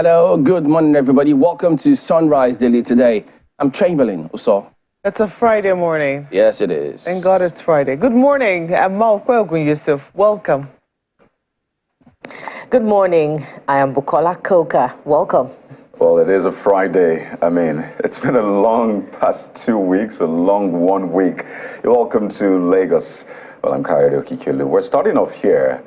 Hello, good morning, everybody. Welcome to Sunrise Daily today. I'm Chamberlain Uso. It's a Friday morning. Yes, it is. Thank God it's Friday. Good morning. I'm Mutfwang Yusuf. Welcome. Good morning. I am Bukola Koka. Welcome. Well, it is a Friday. I mean, it's been a long past 2 weeks, a long 1 week. You're welcome to Lagos. Well, I'm Kayode Okikulu. We're starting off here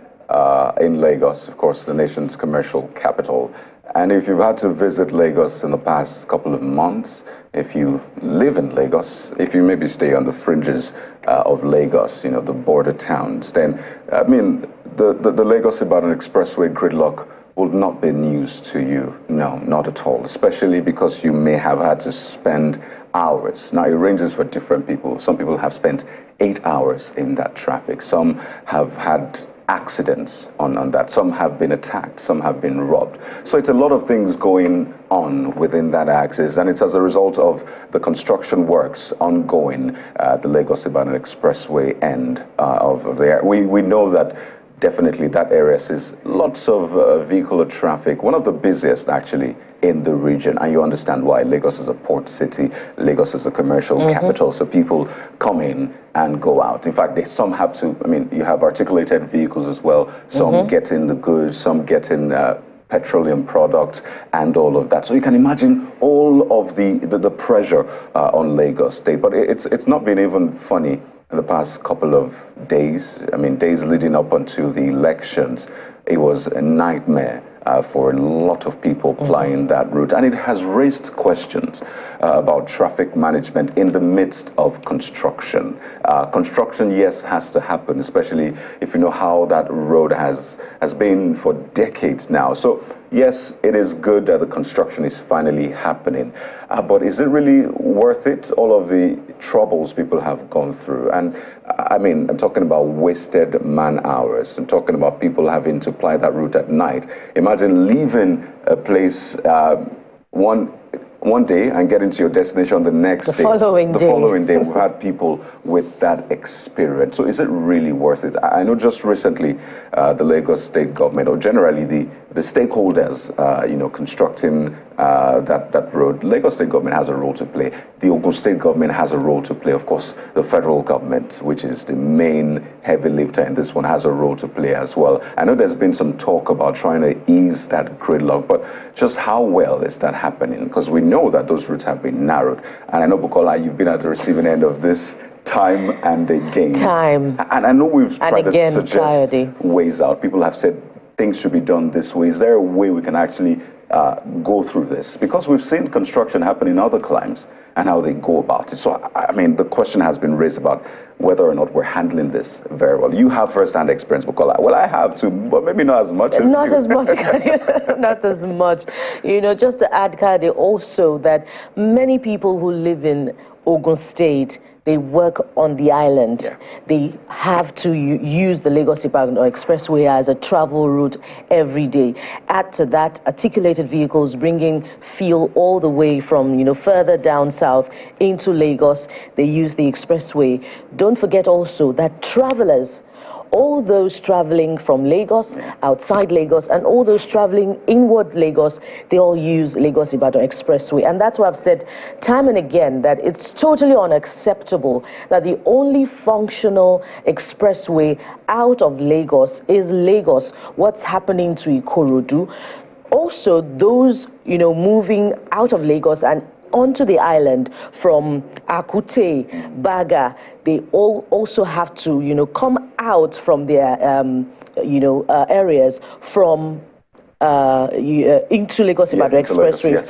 in Lagos, of course, the nation's commercial capital. And if you've had to visit Lagos in the past couple of months, if you live in Lagos, if you maybe stay on the fringes of Lagos, you know, the border towns, then, I mean, the Lagos-Ibadan Expressway gridlock will not be news to you. No, not at all, especially because you may have had to spend hours. Now, it ranges for different people. Some people have spent 8 hours in that traffic. Some have had accidents on that. Some have been attacked, some have been robbed. So it's a lot of things going on within that axis, and it's as a result of the construction works ongoing at the Lagos-Ibadan Expressway end of there. We know that definitely that area sees lots of vehicular traffic, one of the busiest actually in the region, and you understand why. Lagos is a port city, Lagos is a commercial capital, so people come in and go out. In fact, some have to, I mean, you have articulated vehicles as well, some get in the goods, some get in petroleum products and all of that. So you can imagine all of the pressure on Lagos State, but it's not been even funny in the past couple of days. I mean, days leading up until the elections. It was a nightmare for a lot of people plying that route, and it has raised questions about traffic management in the midst of construction. Construction, yes, has to happen, especially if you know how that road has been for decades now. So yes, it is good that the construction is finally happening, but is it really worth it? All of the troubles people have gone through, and I mean, I'm talking about wasted man hours. I'm talking about people having to ply that route at night. Imagine leaving a place one day and getting to your destination the next day. The following day, we've had people with that experience. So is it really worth it? I know just recently the Lagos State government, or generally the stakeholders, you know, constructing that road, Lagos State government has a role to play. The Ogun State government has a role to play. Of course, the federal government, which is the main heavy lifter in this one, has a role to play as well. I know there's been some talk about trying to ease that gridlock, but just how well is that happening? Because we know that those routes have been narrowed. And I know, Bukola, you've been at the receiving end of this time and again. And I know we've tried to suggest ways out. People have said things should be done this way. Is there a way we can actually go through this? Because we've seen construction happen in other climes and how they go about it. So, I mean, the question has been raised about whether or not we're handling this very well. You have first-hand experience, Bukola. Well, I have too, but maybe not as much as you. Not as much, not as much. You know, just to add, Kade, also that many people who live in Ogun State, they work on the island. Yeah. They have to use the Lagos-Ibadan Expressway as a travel route every day. Add to that, articulated vehicles bringing fuel all the way from, you know, further down south into Lagos. They use the expressway. Don't forget also that travelers, all those traveling from Lagos, outside Lagos, and all those traveling inward Lagos, they all use Lagos-Ibadan Expressway. And that's why I've said time and again that it's totally unacceptable that the only functional expressway out of Lagos is Lagos. What's happening to Ikorodu? Also, those, you know, moving out of Lagos and onto the island from Akute, Baga, they all also have to, you know, come out from their, areas from into Lagos-Ibadan Expressway, yes,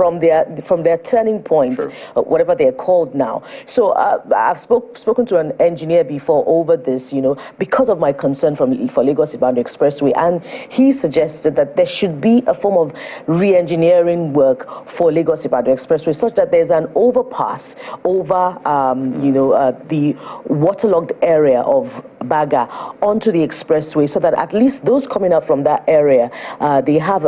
from their turning points, sure, whatever they're called now. So I've spoken to an engineer before over this, you know, because of my concern for Lagos-Ibadan Expressway, and he suggested that there should be a form of re-engineering work for Lagos-Ibadan Expressway, such that there's an overpass over, the waterlogged area of Baga onto the expressway, so that at least those coming up from that area, they have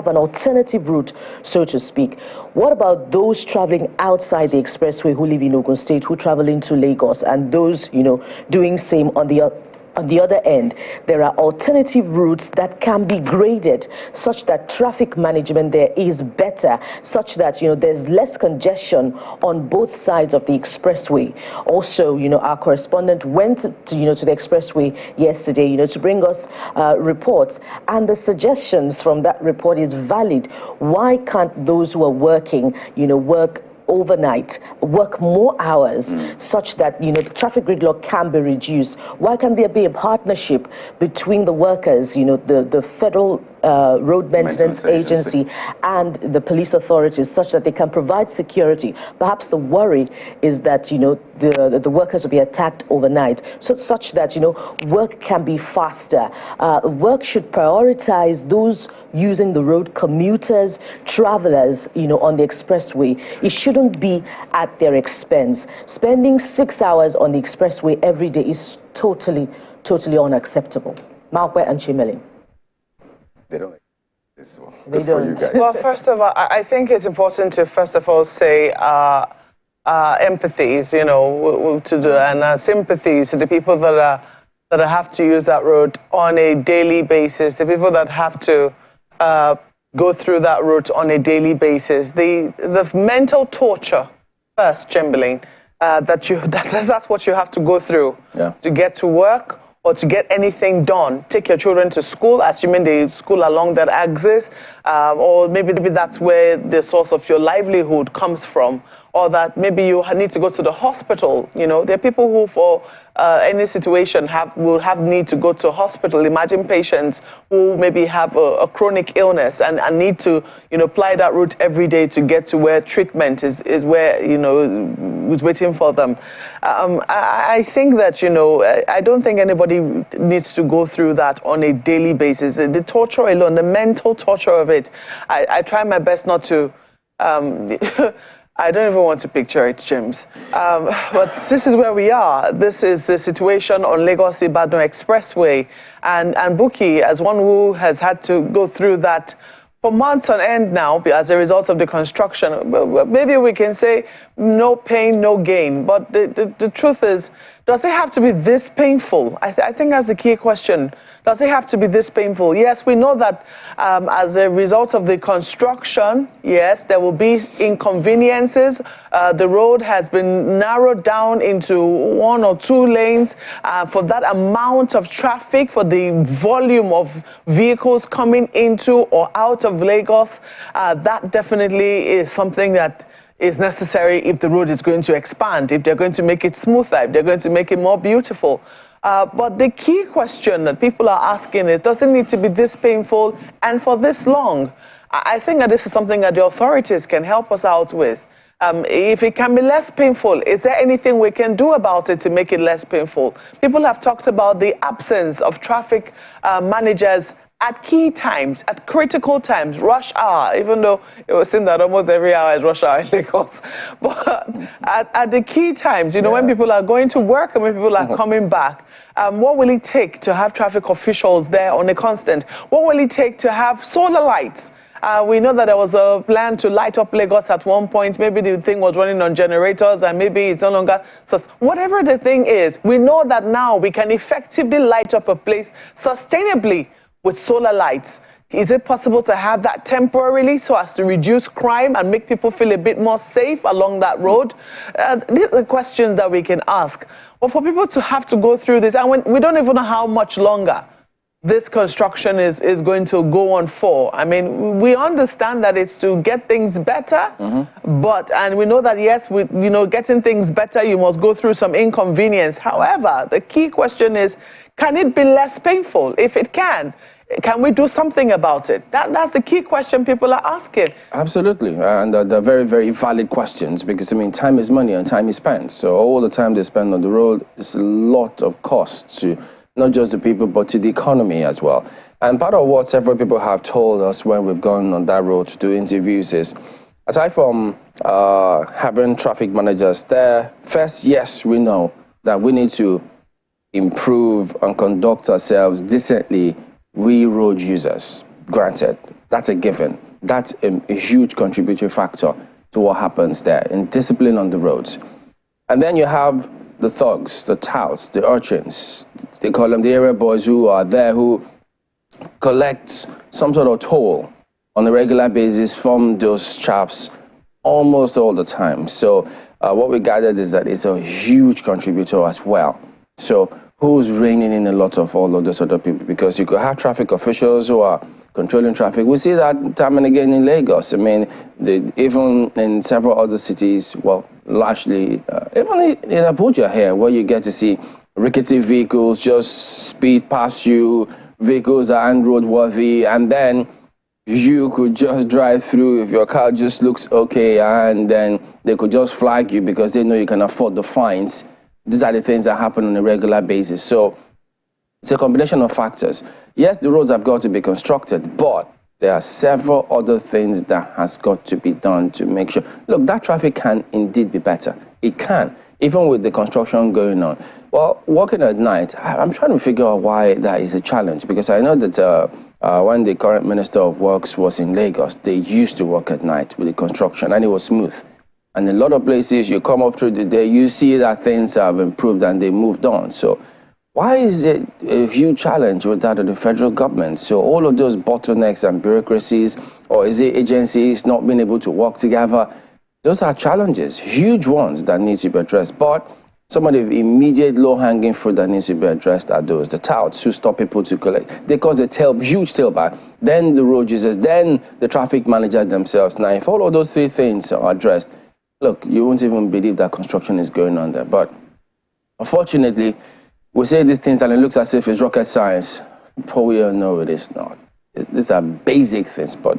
an alternative route, so to speak. What about those traveling outside the expressway who live in Ogun State, who travel into Lagos, and those, you know, doing same on the On the other end, there are alternative routes that can be graded such that traffic management there is better, such that, there's less congestion on both sides of the expressway. Also, our correspondent went to the expressway yesterday, to bring us reports, and the suggestions from that report is valid. Why can't those who are working, work overnight, work more hours, such that the traffic gridlock can be reduced? Why can't there be a partnership between the workers, the federal road maintenance agency and the police authorities, such that they can provide security? Perhaps the worry is that the workers will be attacked overnight, such that work can be faster. Work should prioritize those using the road, commuters, travelers, on the expressway. It shouldn't be at their expense. Spending 6 hours on the expressway every day is totally unacceptable. Malkwe and Chimele. They don't like this one. They don't. Well, first of all, I think it's important to first of all say empathies, and sympathies to the people that have to use that road on a daily basis, the people that have to go through that route on a daily basis. The mental torture, first, Chamberlain, that's what you have to go through to get to work or to get anything done. Take your children to school, assuming they school along that axis, or maybe that's where the source of your livelihood comes from, or that maybe you need to go to the hospital. There are people who, for any situation, will have need to go to a hospital. Imagine patients who maybe have a chronic illness and need to, ply that route every day to get to where treatment is where, is waiting for them. I think that, I don't think anybody needs to go through that on a daily basis. The torture alone, the mental torture of it, I try my best not to. I don't even want to picture it, James. But this is where we are. This is the situation on Lagos-Ibadan Expressway. And Buki, as one who has had to go through that for months on end now as a result of the construction, maybe we can say no pain, no gain. But the truth is, does it have to be this painful? I think that's the key question. Does it have to be this painful? Yes, we know that as a result of the construction, yes, there will be inconveniences. The road has been narrowed down into 1 or 2 lanes for that amount of traffic, for the volume of vehicles coming into or out of Lagos. That definitely is something that is necessary if the road is going to expand, if they're going to make it smoother, if they're going to make it more beautiful. But the key question that people are asking is, does it need to be this painful and for this long? I think that this is something that the authorities can help us out with. If it can be less painful, is there anything we can do about it to make it less painful? People have talked about the absence of traffic managers at key times, at critical times, rush hour, even though it was seen that almost every hour is rush hour in Lagos. But at the key times, when people are going to work and when people are coming back, what will it take to have traffic officials there on a constant? What will it take to have solar lights? We know that there was a plan to light up Lagos at one point. Maybe the thing was running on generators and maybe it's no longer. So whatever the thing is, we know that now we can effectively light up a place sustainably with solar lights. Is it possible to have that temporarily so as to reduce crime and make people feel a bit more safe along that road? These are the questions that we can ask. But for people to have to go through this, and we don't even know how much longer this construction is going to go on for. I mean, we understand that it's to get things better, and we know that, yes, getting things better, you must go through some inconvenience. However, the key question is, can it be less painful? If it can we do something about it? That's the key question people are asking. Absolutely, and they're very, very valid questions, because, time is money and time is spent. So all the time they spend on the road is a lot of cost to not just the people, but to the economy as well. And part of what several people have told us when we've gone on that road to do interviews is, aside from having traffic managers there, first, yes, we know that we need to improve and conduct ourselves decently. We road users, granted, that's a given. That's a huge contributory factor to what happens there in discipline on the roads. And then you have the thugs, the touts, the urchins, they call them the area boys who are there, who collect some sort of toll on a regular basis from those chaps almost all the time. So what we gathered is that it's a huge contributor as well. So who's reining in a lot of all of those other people? Because you could have traffic officials who are controlling traffic. We see that time and again in Lagos. I mean, even in several other cities, well, largely, even in Abuja here, where you get to see rickety vehicles just speed past you, vehicles are unroadworthy, and then you could just drive through if your car just looks okay, and then they could just flag you because they know you can afford the fines. These are the things that happen on a regular basis. So it's a combination of factors. Yes, the roads have got to be constructed, but there are several other things that has got to be done to make sure. Look, that traffic can indeed be better. It can, even with the construction going on. Well, working at night, I'm trying to figure out why that is a challenge, because I know that when the current Minister of Works was in Lagos, they used to work at night with the construction, and it was smooth. And in a lot of places, you come up through the day, you see that things have improved and they moved on. So why is it a huge challenge with that of the federal government? So all of those bottlenecks and bureaucracies, or is it agencies not being able to work together? Those are challenges, huge ones that need to be addressed. But some of the immediate low-hanging fruit that needs to be addressed are those, the touts who stop people to collect. They cause a huge tailback, then the road users, then the traffic managers themselves. Now, if all of those three things are addressed, look, you won't even believe that construction is going on there. But unfortunately, we say these things and it looks as if it's rocket science, but we all know it is not. These are basic things, but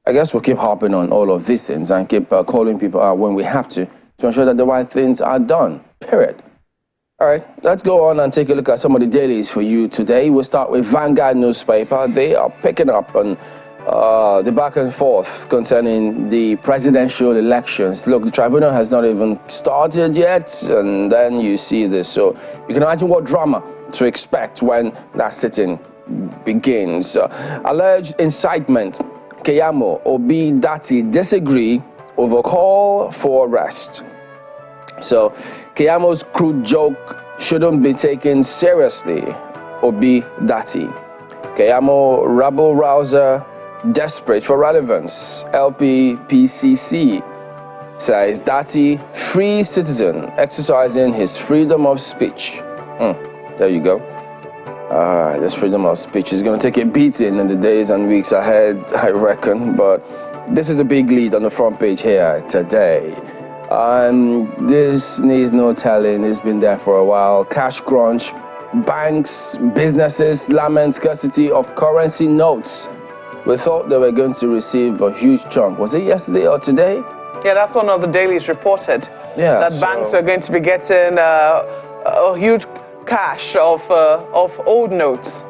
I guess we'll keep harping on all of these things and keep calling people out when we have to ensure that the right things are done, period. All right, let's go on and take a look at some of the dailies for you today. We'll start with Vanguard newspaper. They are picking up on the back and forth concerning the presidential elections. Look, the tribunal has not even started yet, and then you see this. So you can imagine what drama to expect when that sitting begins. Alleged incitement. Keyamo, Obi, Dati disagree over call for arrest. So Keyamo's crude joke shouldn't be taken seriously. Obi, Dati. Keyamo, rabble rouser, desperate for relevance. LPPCC says Dati, free citizen exercising his freedom of speech. There you go. This freedom of speech is going to take a beating in the days and weeks ahead, I reckon. But this is a big lead on the front page here today. This needs no telling. It's been there for a while. Cash crunch. Banks, businesses lament scarcity of currency notes. We thought they were going to receive a huge chunk. Was it yesterday or today? Yeah, that's one of the dailies reported. Yeah, that banks were going to be getting a huge cache of old notes.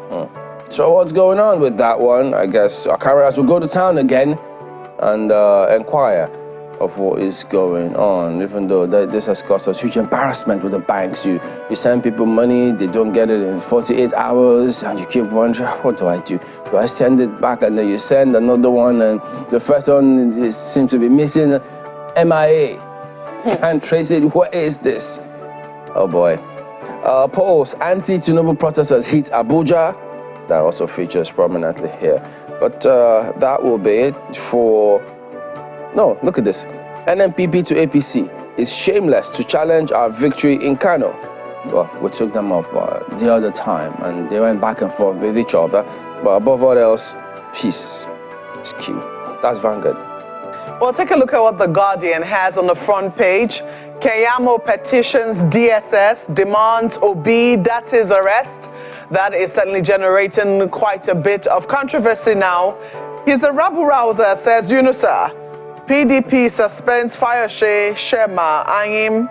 So what's going on with that one? I guess our cameras will go to town again and inquire of what is going on, even though this has caused us huge embarrassment with the banks. You send people money, they don't get it in 48 hours, and you keep wondering, what do I do? Do I send it back? And then you send another one, and the first one seems to be missing. MIA. Can't trace it. What is this? Oh boy. Polls, anti-Tinubu protesters hit Abuja. That also features prominently here. But that will be it for... No, look at this. NNPP to APC. It's shameless to challenge our victory in Kano. Well, we took them up the other time, and they went back and forth with each other. But above all else, peace is key. That's Vanguard. Well, take a look at what The Guardian has on the front page. Keyamo petitions DSS, demands Obi Dati's arrest. That is certainly generating quite a bit of controversy now. He's a rabble rouser, says Yunusa. PDP suspends Fayose, Shema, Anyim.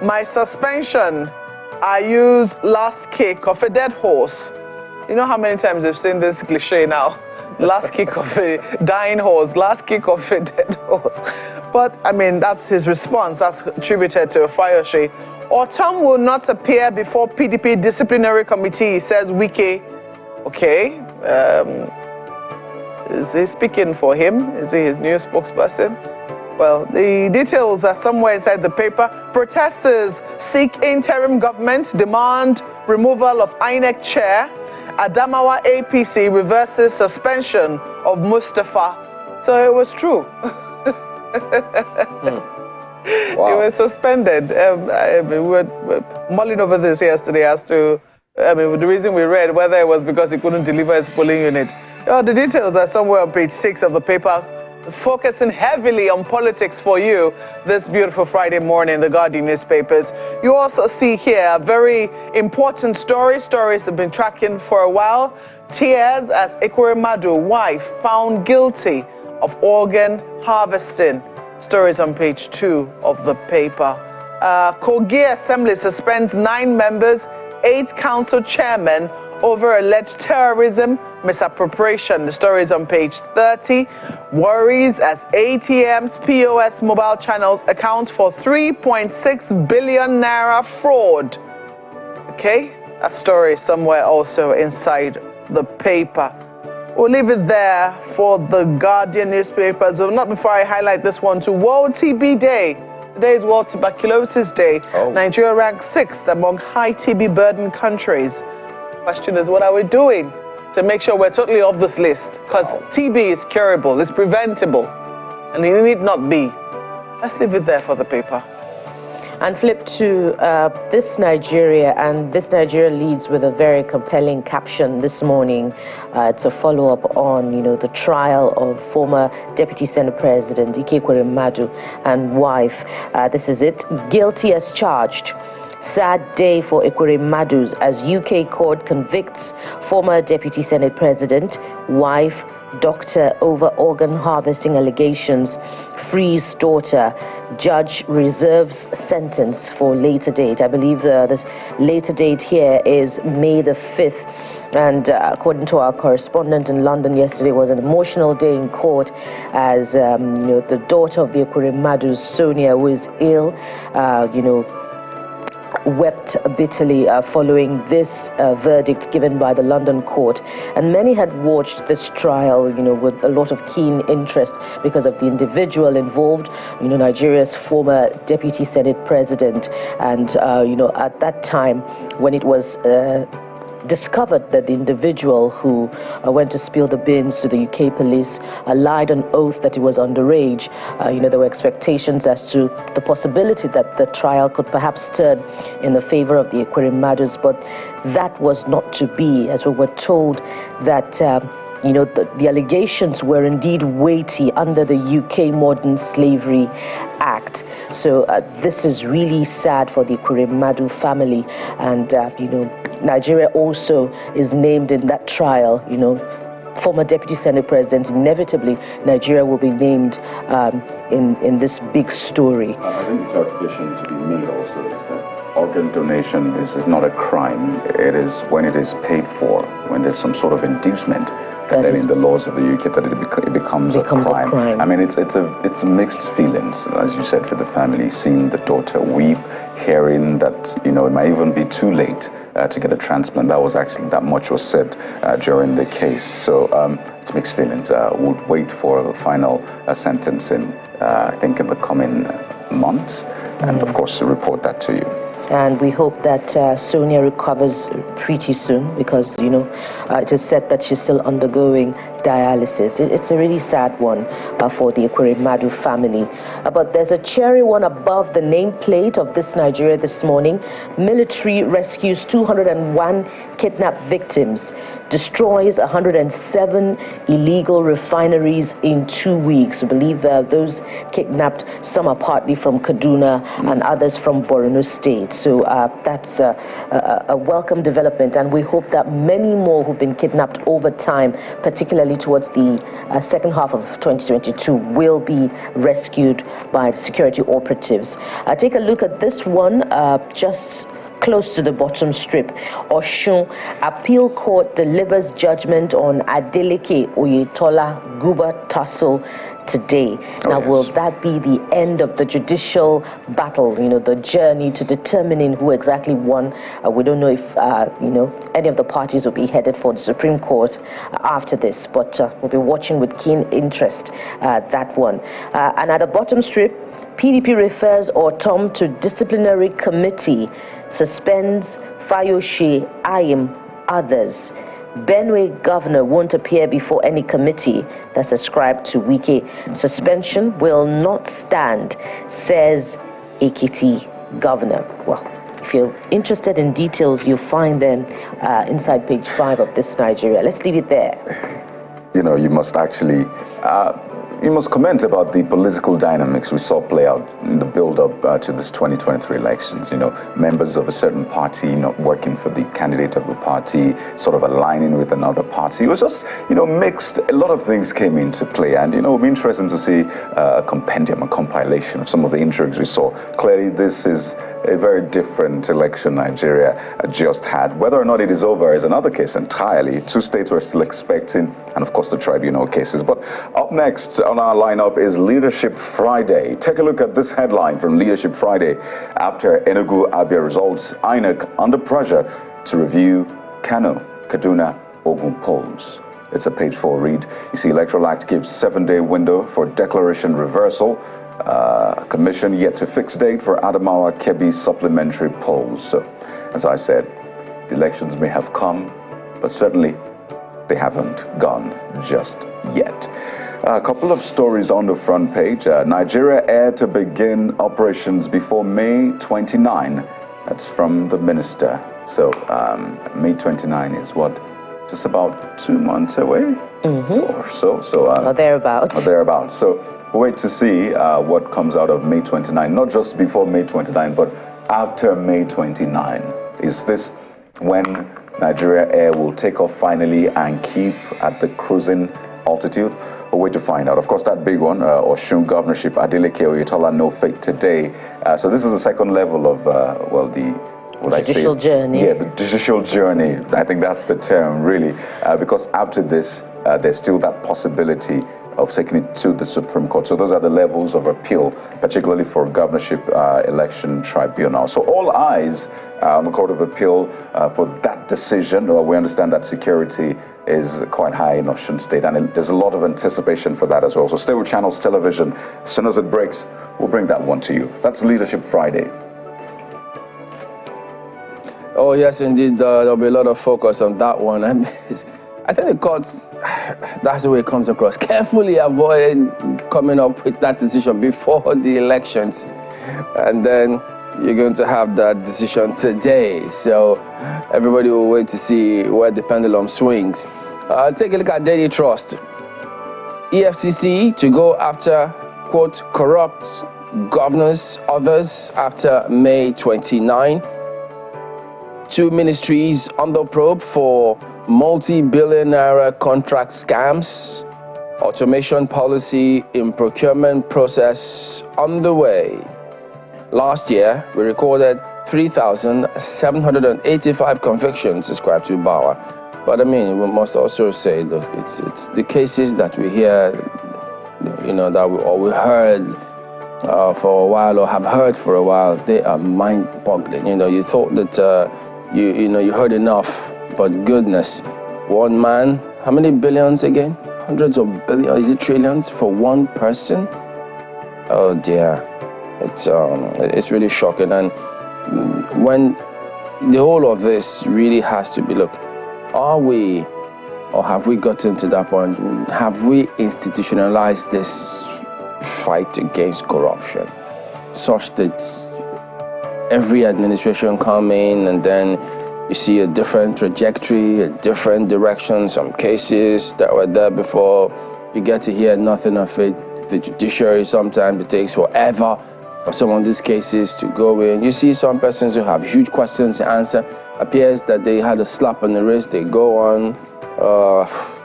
My suspension, I use last kick of a dead horse. You know how many times we've seen this cliche now? Last kick of a dying horse, last kick of a dead horse. But, I mean, that's his response. That's attributed to Fayose. Autumn will not appear before PDP disciplinary committee, says Wike. Okay. Is he speaking for him? Is he his new spokesperson? Well, the details are somewhere inside the paper. Protesters seek interim government, demand removal of INEC chair. Adamawa APC reverses suspension of Mustafa. So it was true. Wow. He was suspended. We were mulling over this yesterday as to, the reason we read, whether it was because he couldn't deliver his polling unit. The details are somewhere on page 6 of the paper, focusing heavily on politics for you this beautiful Friday morning, the Guardian newspapers. You also see here a very important stories they've been tracking for a while. Tears as Ekweremadu wife found guilty of organ harvesting. Stories on page 2 of the paper. Kogi Assembly suspends 9 members, 8 council chairmen over alleged terrorism misappropriation. The story is on page 30. Worries as ATMs, POS mobile channels account for 3.6 billion naira fraud. Okay, that story is somewhere also inside the paper. We'll leave it there for the Guardian newspapers. Not before I highlight this one too. World TB Day. Today is World Tuberculosis Day. Nigeria ranks 6th among high TB burdened countries. Question is, what are we doing to make sure we're totally off this list? Because TB is curable, it's preventable, and it need not be. Let's leave it there for the paper. And flip to this Nigeria, and this Nigeria leads with a very compelling caption this morning. It's a follow-up on, the trial of former Deputy Senate President Ekweremadu and wife. This is it. Guilty as charged. Sad day for Ekweremadu's as UK court convicts former Deputy Senate President, wife, doctor over organ harvesting allegations, frees daughter. Judge reserves sentence for later date. I believe this later date here is May the 5th. And according to our correspondent in London yesterday, was an emotional day in court as, the daughter of the Ekweremadu's, Sonia, who is ill, wept bitterly following this verdict given by the London court. And many had watched this trial, with a lot of keen interest because of the individual involved, Nigeria's former Deputy Senate President. And, at that time, when it was discovered that the individual who went to spill the beans to the UK police lied on oath that he was underage. There were expectations as to the possibility that the trial could perhaps turn in the favor of the Ekweremadus, but that was not to be, as we were told that the allegations were indeed weighty under the UK Modern Slavery Act. So this is really sad for the Ekweremadu family, and Nigeria also is named in that trial. Former Deputy Senate President. Inevitably, Nigeria will be named in this big story. I think the clarification to be made also is that organ donation is not a crime. It is when it is paid for, when there's some sort of inducement. And then in the laws of the UK, that it becomes a crime. I mean, it's mixed feelings, as you said, for the family, seeing the daughter weep, hearing that, it might even be too late to get a transplant. That much was said during the case. So it's mixed feelings. We'll wait for the final sentencing, I think, in the coming months, and of course, report that to you. And we hope that Sonia recovers pretty soon, because, it is said that she's still undergoing dialysis. It's a really sad one for the Ekweremadu family. But there's a cheery one above the nameplate of this Nigeria this morning. Military rescues 201 kidnapped victims, destroys 107 illegal refineries in 2 weeks. We believe those kidnapped, some are partly from Kaduna and others from Borno State. So that's a welcome development, and we hope that many more who've been kidnapped over time, particularly towards the second half of 2022, will be rescued by security operatives. Take a look at this one, just close to the bottom strip. Oshun Appeal Court delivers judgment on Adeleke Oyetola Guba tussle today. Now, will that be the end of the judicial battle, the journey to determining who exactly won? We don't know if, any of the parties will be headed for the Supreme Court after this, but we'll be watching with keen interest that one. And at the bottom strip, PDP refers Ortom to disciplinary committee, suspends Fayose, Ayim, others. Benue governor won't appear before any committee that's ascribed to Wike. Suspension will not stand, says Ekiti governor. Well, if you're interested in details, you'll find them inside page 5 of this Nigeria. Let's leave it there. You must actually, you must comment about the political dynamics we saw play out in the build-up to this 2023 elections. Members of a certain party not working for the candidate of the party, sort of aligning with another party. It was just, mixed. A lot of things came into play, and it'll be interesting to see a compendium, a compilation of some of the intrigues we saw. Clearly, this is a very different election Nigeria just had. Whether or not it is over is another case entirely. 2 states were still expecting, and of course the tribunal cases. But up next on our lineup is Leadership Friday. Take a look at this headline from Leadership Friday. After Enugu Abia results, INEC under pressure to review Kano, Kaduna, Ogun polls. It's a page 4 read. You see, Electoral Act gives 7-day window for declaration reversal. Commission yet to fix date for Adamawa Kebbi supplementary polls. So, as I said, the elections may have come, but certainly they haven't gone just yet. A couple of stories on the front page. Nigeria Air to begin operations before May 29. That's from the minister. So May 29 is what? Just about 2 months away or so. Or thereabouts. Or thereabouts. So we'll wait to see what comes out of May 29. Not just before May 29, but after May 29. Is this when Nigeria Air will take off finally and keep at the cruising altitude? We'll wait to find out. Of course, that big one, Osun governorship, Adeleke Oyetola, no fate today. So this is the second level of, judicial journey. Yeah, the judicial journey. I think that's the term, really, because after this, there's still that possibility of taking it to the Supreme Court. So those are the levels of appeal, particularly for governorship election tribunal. So all eyes on the Court of Appeal for that decision. We understand that security is quite high in Osun State, and there's a lot of anticipation for that as well. So stay with Channels Television. As soon as it breaks, we'll bring that one to you. That's Leadership Friday. Oh, yes, indeed. There'll be a lot of focus on that one. I think the courts, that's the way it comes across. Carefully avoid coming up with that decision before the elections. And then you're going to have that decision today. So everybody will wait to see where the pendulum swings. Take a look at Daily Trust. EFCC to go after, quote, corrupt governors, others after May 29. 2 ministries under probe for multi-billion naira contract scams. Automation policy in procurement process underway. Last year, we recorded 3,785 convictions ascribed to Bawa. But I mean, we must also say, look, it's the cases that we hear, that we heard for a while or have heard for a while, they are mind-boggling. You thought that you heard enough, but goodness, one man, how many billions again? Hundreds of billions, is it trillions for one person? Oh dear, it's really shocking. And when the whole of this really has to be, look, are we, or have we gotten to that point? Have we institutionalized this fight against corruption such that every administration come in and then you see a different trajectory, a different direction? Some cases that were there before, you get to hear nothing of it. The judiciary, sometimes it takes forever for some of these cases to go in. You see some persons who have huge questions to answer, appears that they had a slap on the wrist, they go on.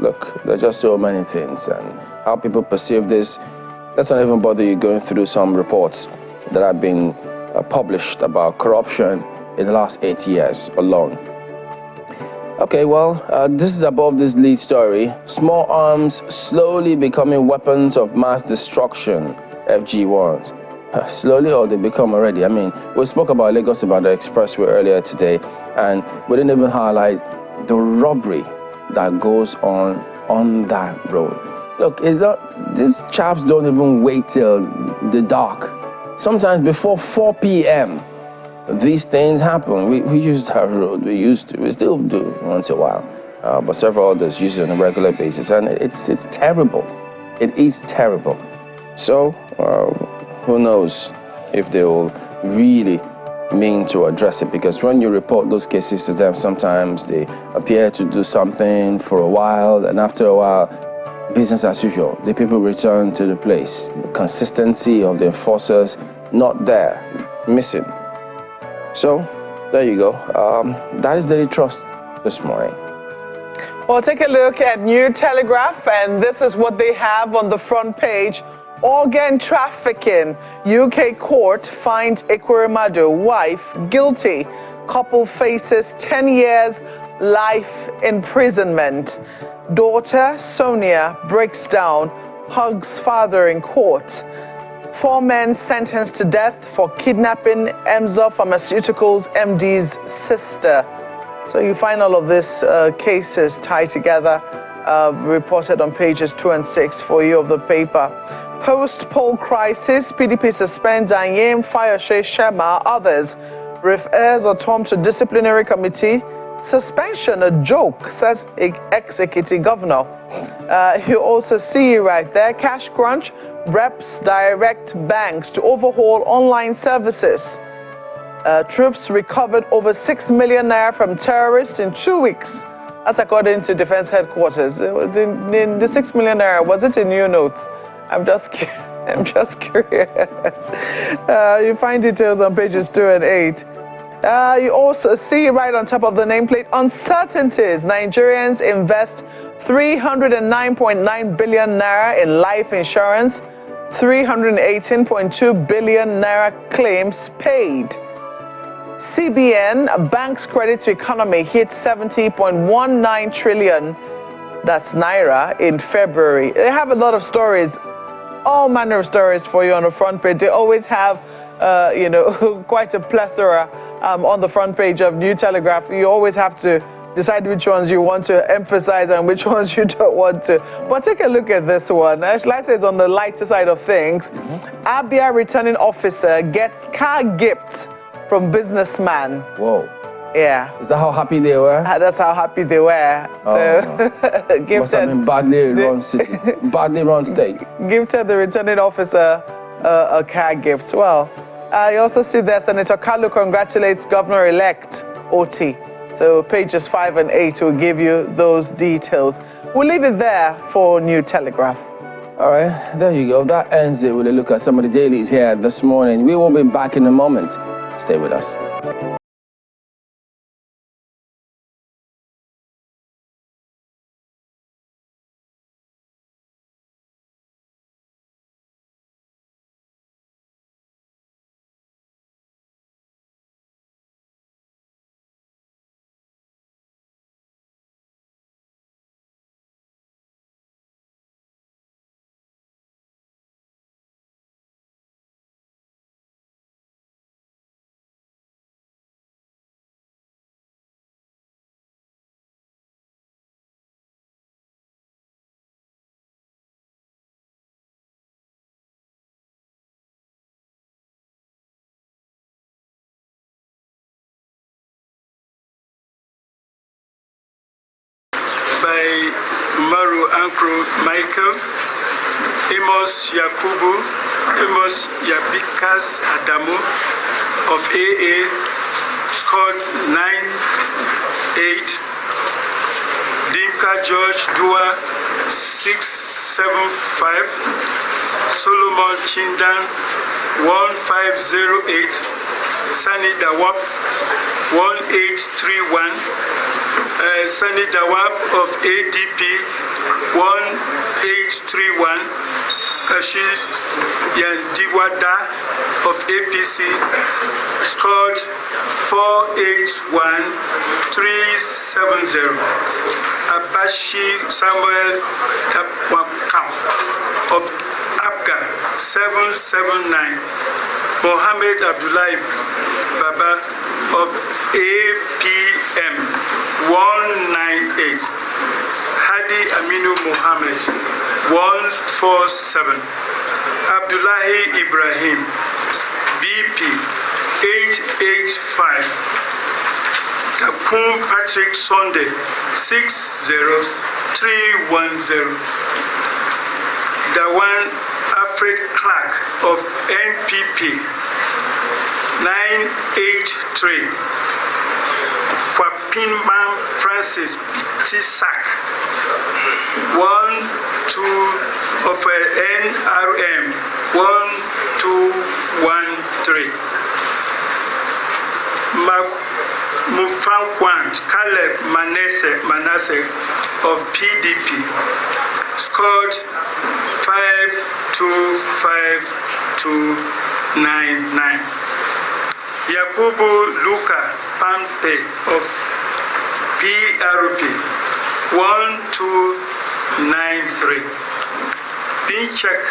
Look, there's just so many things, and how people perceive this. Let's not even bother you going through some reports that have been published about corruption in the last 8 years alone. Okay, well, this is above this lead story. Small arms slowly becoming weapons of mass destruction, FG1s. Slowly, or they become already. I mean, we spoke about Lagos, about the expressway earlier today, and we didn't even highlight the robbery that goes on that road. Look, these chaps don't even wait till the dark. Sometimes before 4 p.m., these things happen. We use that road. We still do once in a while, but several others use it on a regular basis, and it's terrible. It is terrible. So who knows if they will really mean to address it, because when you report those cases to them, sometimes they appear to do something for a while, and after a while, business as usual. The people return to the place. The consistency of the enforcers not there, missing. So there you go. That is Daily Trust this morning. Well, take a look at New Telegraph, and this is what they have on the front page. Organ trafficking. UK court finds Ekweremadu wife guilty. Couple faces 10 years life imprisonment. Daughter Sonia breaks down, hugs father in court. 4 men sentenced to death for kidnapping Emza Pharmaceuticals MD's sister. So you find all of these cases tied together, reported on pages 2 and 6 for you of the paper. Post-poll crisis, PDP suspends Anyem, Fayose, Shema, others. Refers Otom to disciplinary committee. Suspension a joke, says ex-Ekiti governor. You also see right there, cash crunch. Reps direct banks to overhaul online services. Troops recovered over 6 million naira from terrorists in 2 weeks. That's according to Defense Headquarters. The 6 million naira, was it in new notes? I'm just curious. You find details on pages 2 and 8. You also see right on top of the nameplate, uncertainties. Nigerians invest 309.9 billion naira in life insurance. 318.2 billion naira claims paid. CBN, bank's credit to economy hit 70.19 trillion, that's naira, in February. They have a lot of stories, all manner of stories for you on the front page. They always have, quite a plethora on the front page of New Telegraph. You always have to decide which ones you want to emphasize and which ones you don't want to. But take a look at this one. Like I said, it's on the lighter side of things. Abia returning officer gets car gift from businessman. Whoa. Yeah. Is that how happy they were? That's how happy they were. So, gifted. Must have been badly run city, badly run state. Gifted the returning officer a car gift. Well, you also see there, Senator Kalu congratulates Governor-elect Oti. So pages 5 and 8 will give you those details. We'll leave it there for New Telegraph. All right, there you go. That ends it with a look at some of the dailies here this morning. We will be back in a moment. Stay with us. By Maru Ankro Michael, Amos Yakubu, Amos Yabikas Adamu of AA scored 9-8. Dinka George Dua 675. Solomon Chindan 1508. Sani Dawap 1831. Sani Dawab of ADP 1831, Rashid Yandiwada of APC scored 481,370. Abashi Samuel Tapwakam of APGA 779. Mohammed Abdullahi Baba of APM 198. Hadi Aminu Mohammed 147. Abdullahi Ibrahim BP 885. Takum Patrick Sunday 60310. Dawan Alfred Clark of NPP 983. Kwapinbam Francis Tisak 12 of NRM 1213. Mutfwang Caleb Manasseh of PDP scored 525,299. Yakubu Luka Pampe of PRP 1293. Pinchak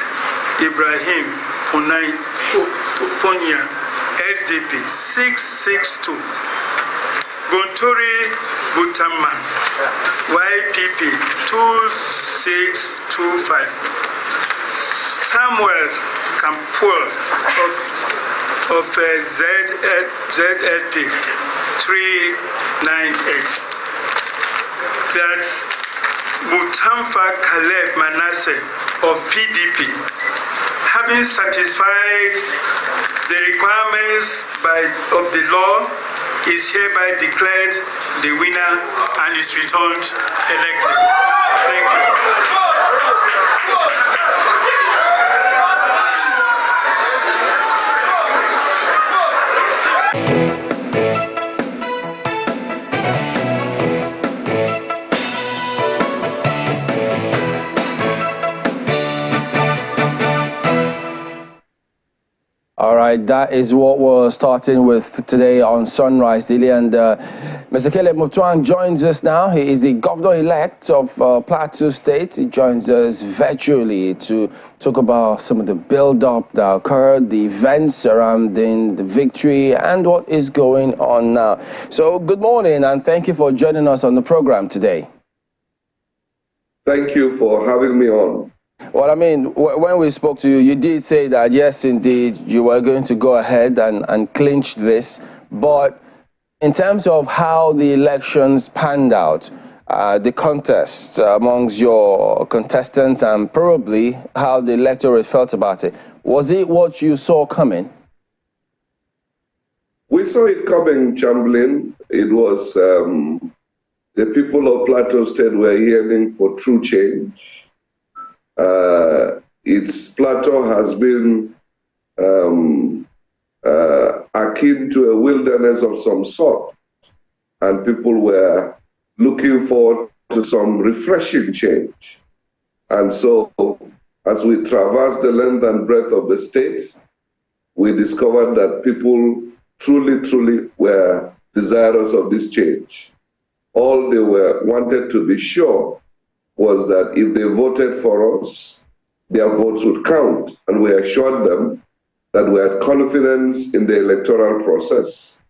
Ibrahim Punya SDP 662. Guntori Butaman YPP 2625. Samuel Kampul of ZLP 398. That's Mutamfa Caleb Manasseh of PDP, having satisfied the requirements of the law, is hereby declared the winner and is returned elected. Thank you. All right, that is what we're starting with today on Sunrise Daily. And Mr. Caleb Mutfwang joins us now. He is the governor-elect of Plateau State. He joins us virtually to talk about some of the build-up that occurred, the events surrounding the victory, and what is going on now. So good morning, and thank you for joining us on the program today. Thank you for having me on. Well, I mean, when we spoke to you, you did say that, yes, indeed, you were going to go ahead and clinch this. But in terms of how the elections panned out, the contest amongst your contestants and probably how the electorate felt about it, was it what you saw coming? We saw it coming, Chamberlain. It was the people of Plateau State were yearning for true change. Plateau has been akin to a wilderness of some sort, and people were looking forward to some refreshing change. And so, as we traversed the length and breadth of the state, we discovered that people truly were desirous of this change. All they wanted to be sure was that if they voted for us, their votes would count. And we assured them that we had confidence in the electoral process.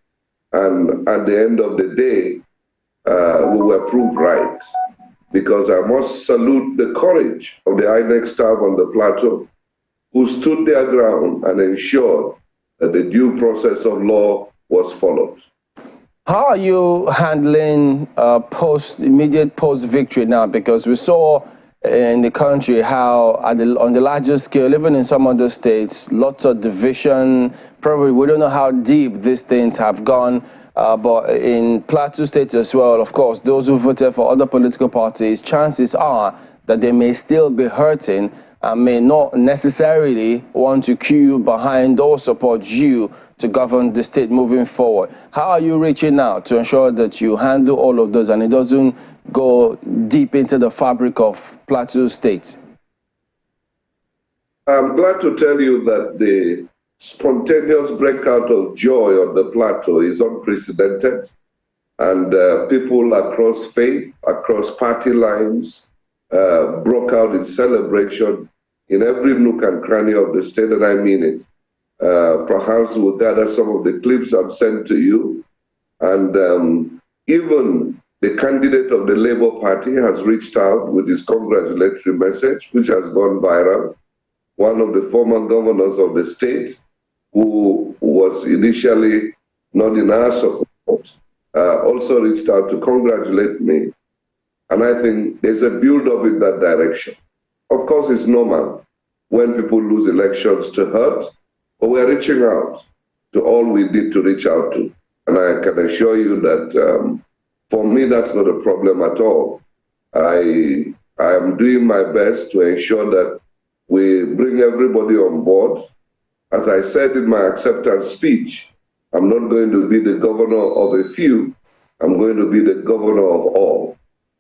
And at the end of the day, we were proved right. Because I must salute the courage of the INEC staff on the Plateau, who stood their ground and ensured that the due process of law was followed. How are you handling immediate post-victory now? Because we saw in the country how on the larger scale, even in some other states, lots of division. Probably we don't know how deep these things have gone, but in Plateau State as well, of course, those who voted for other political parties, chances are that they may still be hurting and may not necessarily want to queue behind or support you to govern the state moving forward. How are you reaching out to ensure that you handle all of those and it doesn't go deep into the fabric of Plateau State? I'm glad to tell you that the spontaneous breakout of joy on the Plateau is unprecedented, and people across faith, across party lines, broke out in celebration in every nook and cranny of the state, and I mean it. Perhaps we'll gather some of the clips I've sent to you, and even the candidate of the Labour Party has reached out with his congratulatory message, which has gone viral. One of the former governors of the state, who was initially not in our support, also reached out to congratulate me. And I think there's a build-up in that direction. Of course, it's normal when people lose elections to hurt, but we're reaching out to all we need to reach out to. And I can assure you that for me, that's not a problem at all. I am doing my best to ensure that we bring everybody on board. As I said in my acceptance speech, I'm not going to be the governor of a few, I'm going to be the governor of all.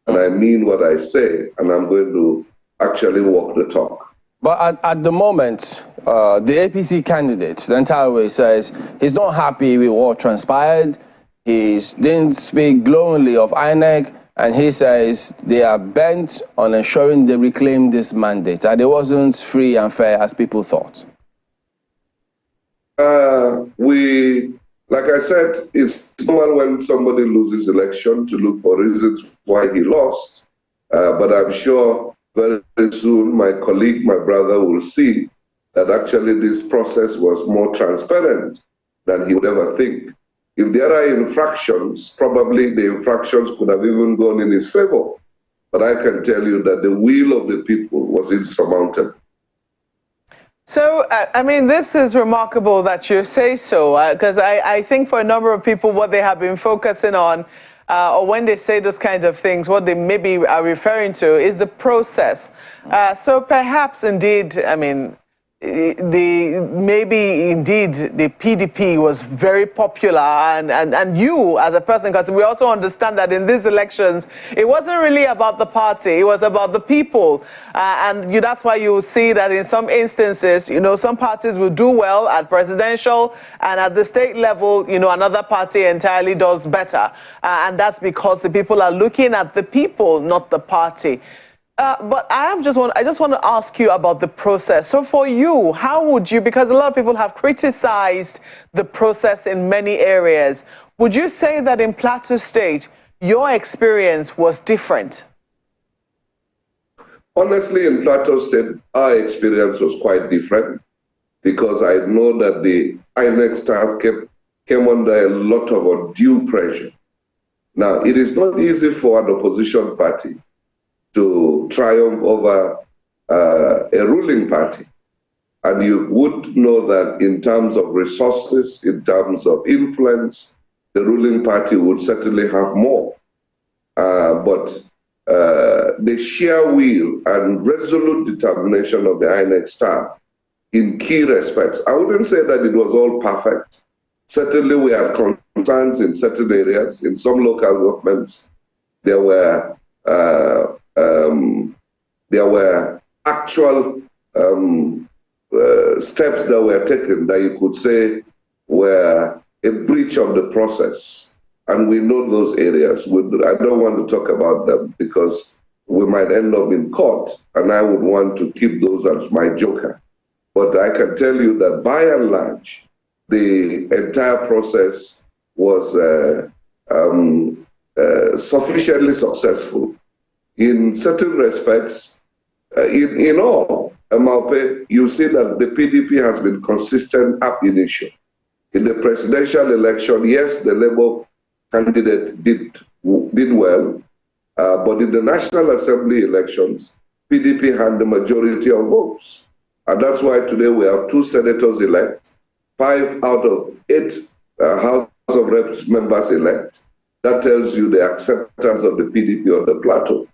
And I mean what I say, and I'm going to actually walk the talk. But at the moment, the APC candidate, the entire way, says he's not happy with what transpired. He didn't speak glowingly of INEC, and he says they are bent on ensuring they reclaim this mandate, that it wasn't free and fair as people thought. Like I said, it's normal when somebody loses election to look for reasons why he lost. But I'm sure very soon my colleague, my brother, will see that actually this process was more transparent than he would ever think. If there are infractions, probably the infractions could have even gone in his favor. But I can tell you that the will of the people was insurmountable. So, I mean, this is remarkable that you say so, because I think for a number of people, what they have been focusing on, or when they say those kinds of things, what they maybe are referring to is the process. So perhaps indeed, I mean, maybe indeed the PDP was very popular, and you as a person, because we also understand that in these elections it wasn't really about the party, it was about the people, and that's why you see that in some instances, some parties will do well at presidential, and at the state level, another party entirely does better, and that's because the people are looking at the people, not the party. But I just want to ask you about the process. So for you, how would you, because a lot of people have criticized the process in many areas, would you say that in Plateau State, your experience was different? Honestly, in Plateau State, our experience was quite different, because I know that the INEC staff came under a lot of undue pressure. Now, it is not easy for an opposition party to triumph over a ruling party. And you would know that in terms of resources, in terms of influence, the ruling party would certainly have more. But the sheer will and resolute determination of the INEC staff in key respects, I wouldn't say that it was all perfect. Certainly we had concerns in certain areas. In some local governments, there were actual steps that were taken that you could say were a breach of the process. And we know those areas. I don't want to talk about them because we might end up in court, and I would want to keep those as my joker. But I can tell you that by and large, the entire process was sufficiently successful. In certain respects, in all, Maupe, you see that the PDP has been consistent ab initio. In the presidential election, yes, the Labour candidate did well, but in the National Assembly elections, PDP had the majority of votes. And that's why today we have 2 senators elect, 5 out of 8 House of Reps members elect. That tells you the acceptance of the PDP on the Plateau.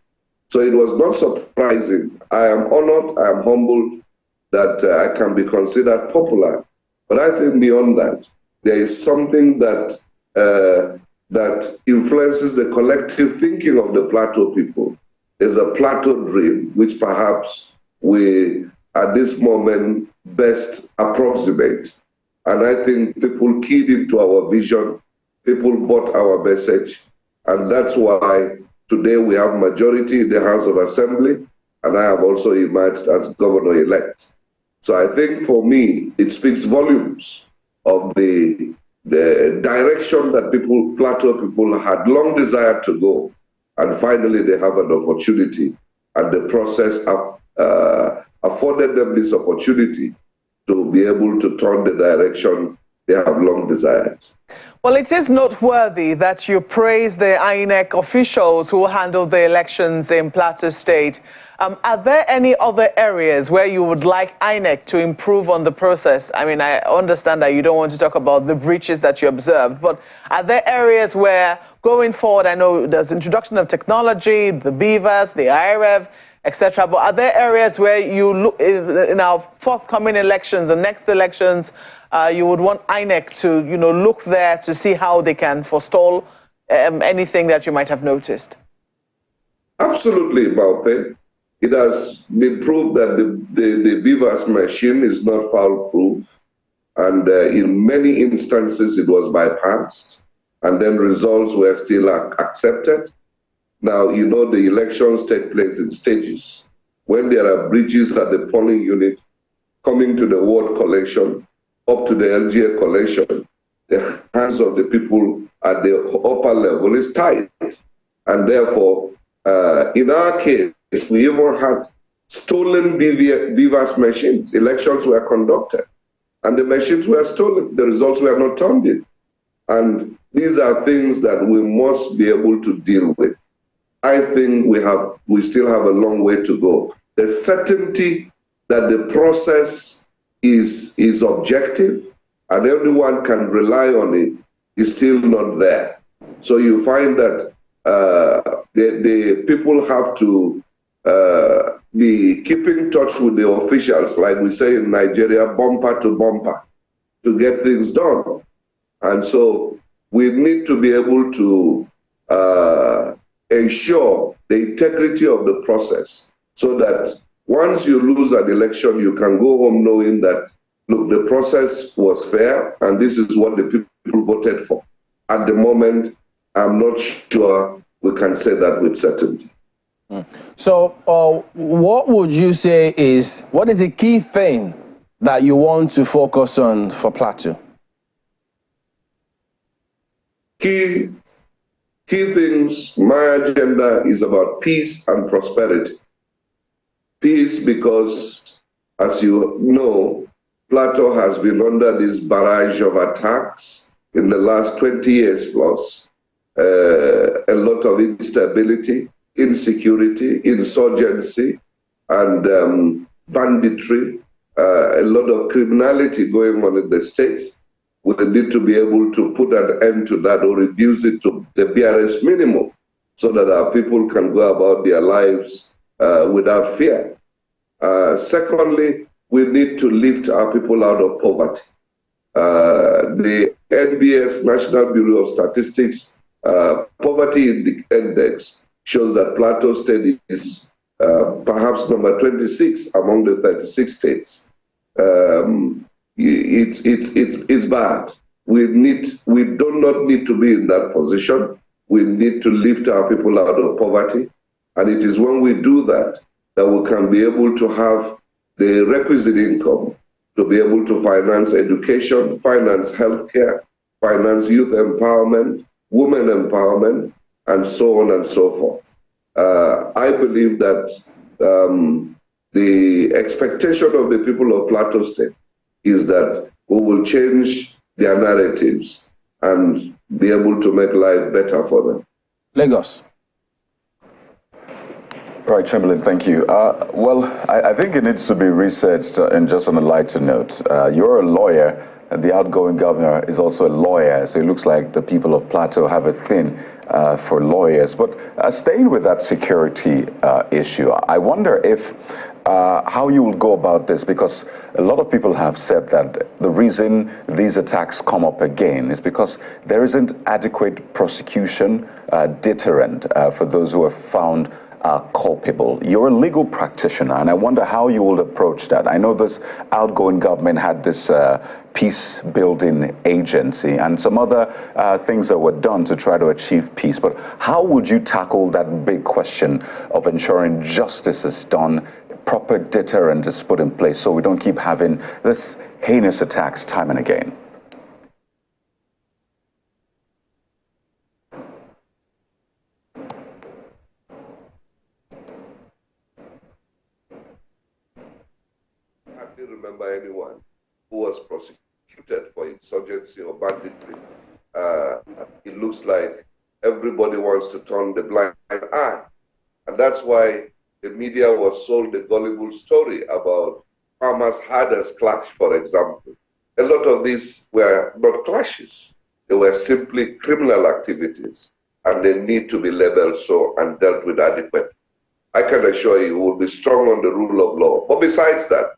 So it was not surprising. I am honored, I am humbled that I can be considered popular. But I think beyond that, there is something that that influences the collective thinking of the Plateau people. There's a Plateau dream, which perhaps we at this moment best approximate. And I think people keyed into our vision, people bought our message, and that's why today we have majority in the House of Assembly, and I have also emerged as governor-elect. So I think for me, it speaks volumes of the direction that Plateau people had long desired to go, and finally they have an opportunity, and the process afforded them this opportunity to be able to turn the direction they have long desired. Well, it is noteworthy that you praise the INEC officials who handled the elections in Plateau State. Are there any other areas where you would like INEC to improve on the process? I mean, I understand that you don't want to talk about the breaches that you observed, but are there areas where, going forward, I know there's introduction of technology, the beavers, the IREV, etc., but are there areas where you look in our forthcoming elections, the next elections, you would want INEC to, look there to see how they can forestall anything that you might have noticed? Absolutely, Maupe. It has been proved that the beavers machine is not foul-proof, and in many instances it was bypassed, and then results were still accepted. Now, the elections take place in stages. When there are breaches at the polling unit, coming to the ward collection, up to the LGA collection, the hands of the people at the upper level is tight. And therefore, in our case, we even had stolen beavers machines. Elections were conducted, and the machines were stolen. The results were not turned in. And these are things that we must be able to deal with. I think we still have a long way to go. The certainty that the process is objective and everyone can rely on it is still not there. So you find that the people have to be keeping touch with the officials, like we say in Nigeria, bumper to bumper, to get things done. And so we need to be able to ensure the integrity of the process, so that once you lose an election, you can go home knowing that, look, the process was fair and this is what the people voted for. At the moment, I'm not sure we can say that with certainty. So what would you say what is the key thing that you want to focus on for Plateau? Key things, my agenda is about peace and prosperity. Peace because, as you know, Plateau has been under this barrage of attacks in the last 20 years plus. A lot of instability, insecurity, insurgency, and banditry, a lot of criminality going on in the state. We need to be able to put an end to that or reduce it to the barest minimum so that our people can go about their lives without fear. Secondly, we need to lift our people out of poverty. The NBS, National Bureau of Statistics, Poverty Index shows that Plateau State is perhaps number 26 among the 36 states. It's bad. We do not need to be in that position. We need to lift our people out of poverty. And it is when we do that that we can be able to have the requisite income to be able to finance education, finance healthcare, finance youth empowerment, women empowerment, and so on and so forth. I believe that the expectation of the people of Plateau State is that we will change their narratives and be able to make life better for them. Lagos. Right, Chamberlain, thank you. Well, I think it needs to be researched, and just on a lighter note, you're a lawyer, and the outgoing governor is also a lawyer, so it looks like the people of Plateau have a thing for lawyers. But staying with that security issue, I wonder if how you will go about this, because a lot of people have said that the reason these attacks come up again is because there isn't adequate prosecution deterrent for those who are found are culpable. You're a legal practitioner, and I wonder how you will approach that. I know this outgoing government had this peace-building agency and some other things that were done to try to achieve peace, but how would you tackle that big question of ensuring justice is done, proper deterrent is put in place so we don't keep having this heinous attacks time and again? I can't remember anyone who was prosecuted for insurgency or banditry. It looks like everybody wants to turn the blind eye. And that's why the media was sold a gullible story about farmers' herders clash, for example. A lot of these were not clashes. They were simply criminal activities, and they need to be labeled so and dealt with adequately. I can assure you we'll be strong on the rule of law. But besides that,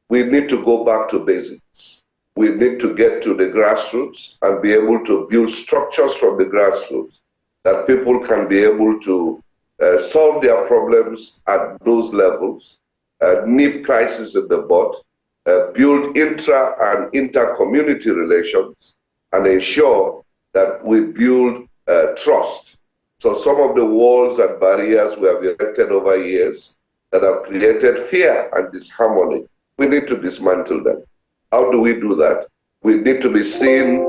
we need to go back to basics. We need to get to the grassroots and be able to build structures from the grassroots that people can be able to solve their problems at those levels, nip crisis in the bud, build intra and inter-community relations, and ensure that we build trust. So some of the walls and barriers we have erected over years that have created fear and disharmony, we need to dismantle them. How do we do that? We need to be seen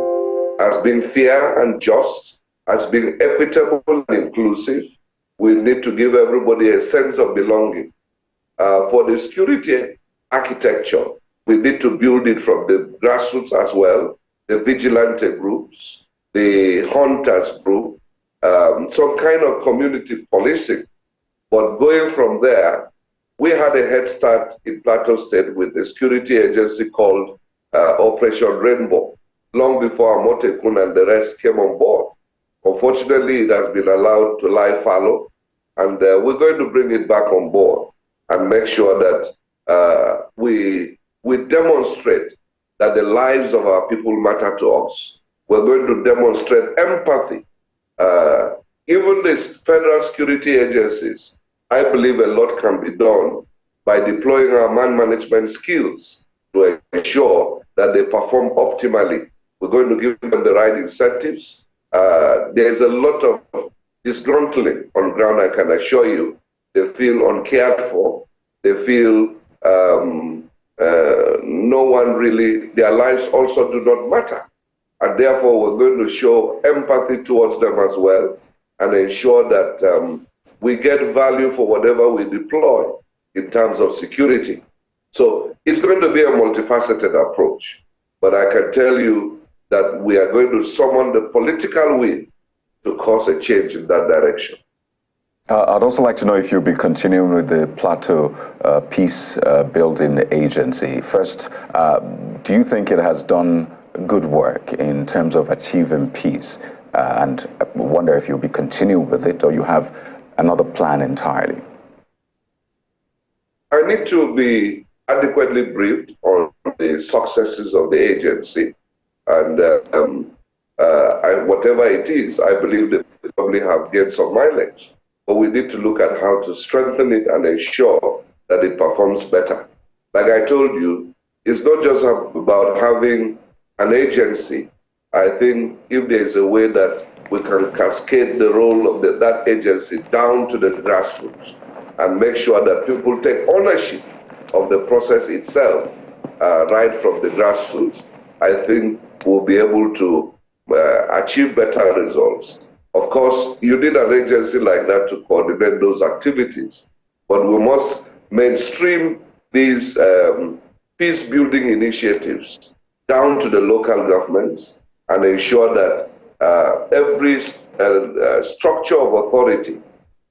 as being fair and just, as being equitable and inclusive. We need to give everybody a sense of belonging. For the security architecture, we need to build it from the grassroots as well, the vigilante groups, the hunters group, some kind of community policing. But going from there, we had a head start in Plateau State with a security agency called Operation Rainbow, long before Amotekun and the rest came on board. Unfortunately, it has been allowed to lie fallow, and we're going to bring it back on board and make sure that we demonstrate that the lives of our people matter to us. We're going to demonstrate empathy. Even these federal security agencies, I believe a lot can be done by deploying our man management skills to ensure that they perform optimally. We're going to give them the right incentives. There's a lot of disgruntling on ground, I can assure you. They feel uncared for. They feel no one really, their lives also do not matter. And therefore, we're going to show empathy towards them as well and ensure that we get value for whatever we deploy in terms of security. So it's going to be a multifaceted approach. But I can tell you that we are going to summon the political will to cause a change in that direction. I'd also like to know if you'll be continuing with the Plateau Peace Building Agency. First, do you think it has done good work in terms of achieving peace? And I wonder if you'll be continuing with it or you have another plan entirely. I need to be adequately briefed on the successes of the agency. And whatever it is, I believe that we probably have gained some mileage. But we need to look at how to strengthen it and ensure that it performs better. Like I told you, it's not just about having an agency. I think if there's a way that we can cascade the role of that agency down to the grassroots and make sure that people take ownership of the process itself, right from the grassroots, I think we'll be able to achieve better results. Of course, you need an agency like that to coordinate those activities, but we must mainstream these peace-building initiatives down to the local governments and ensure that every structure of authority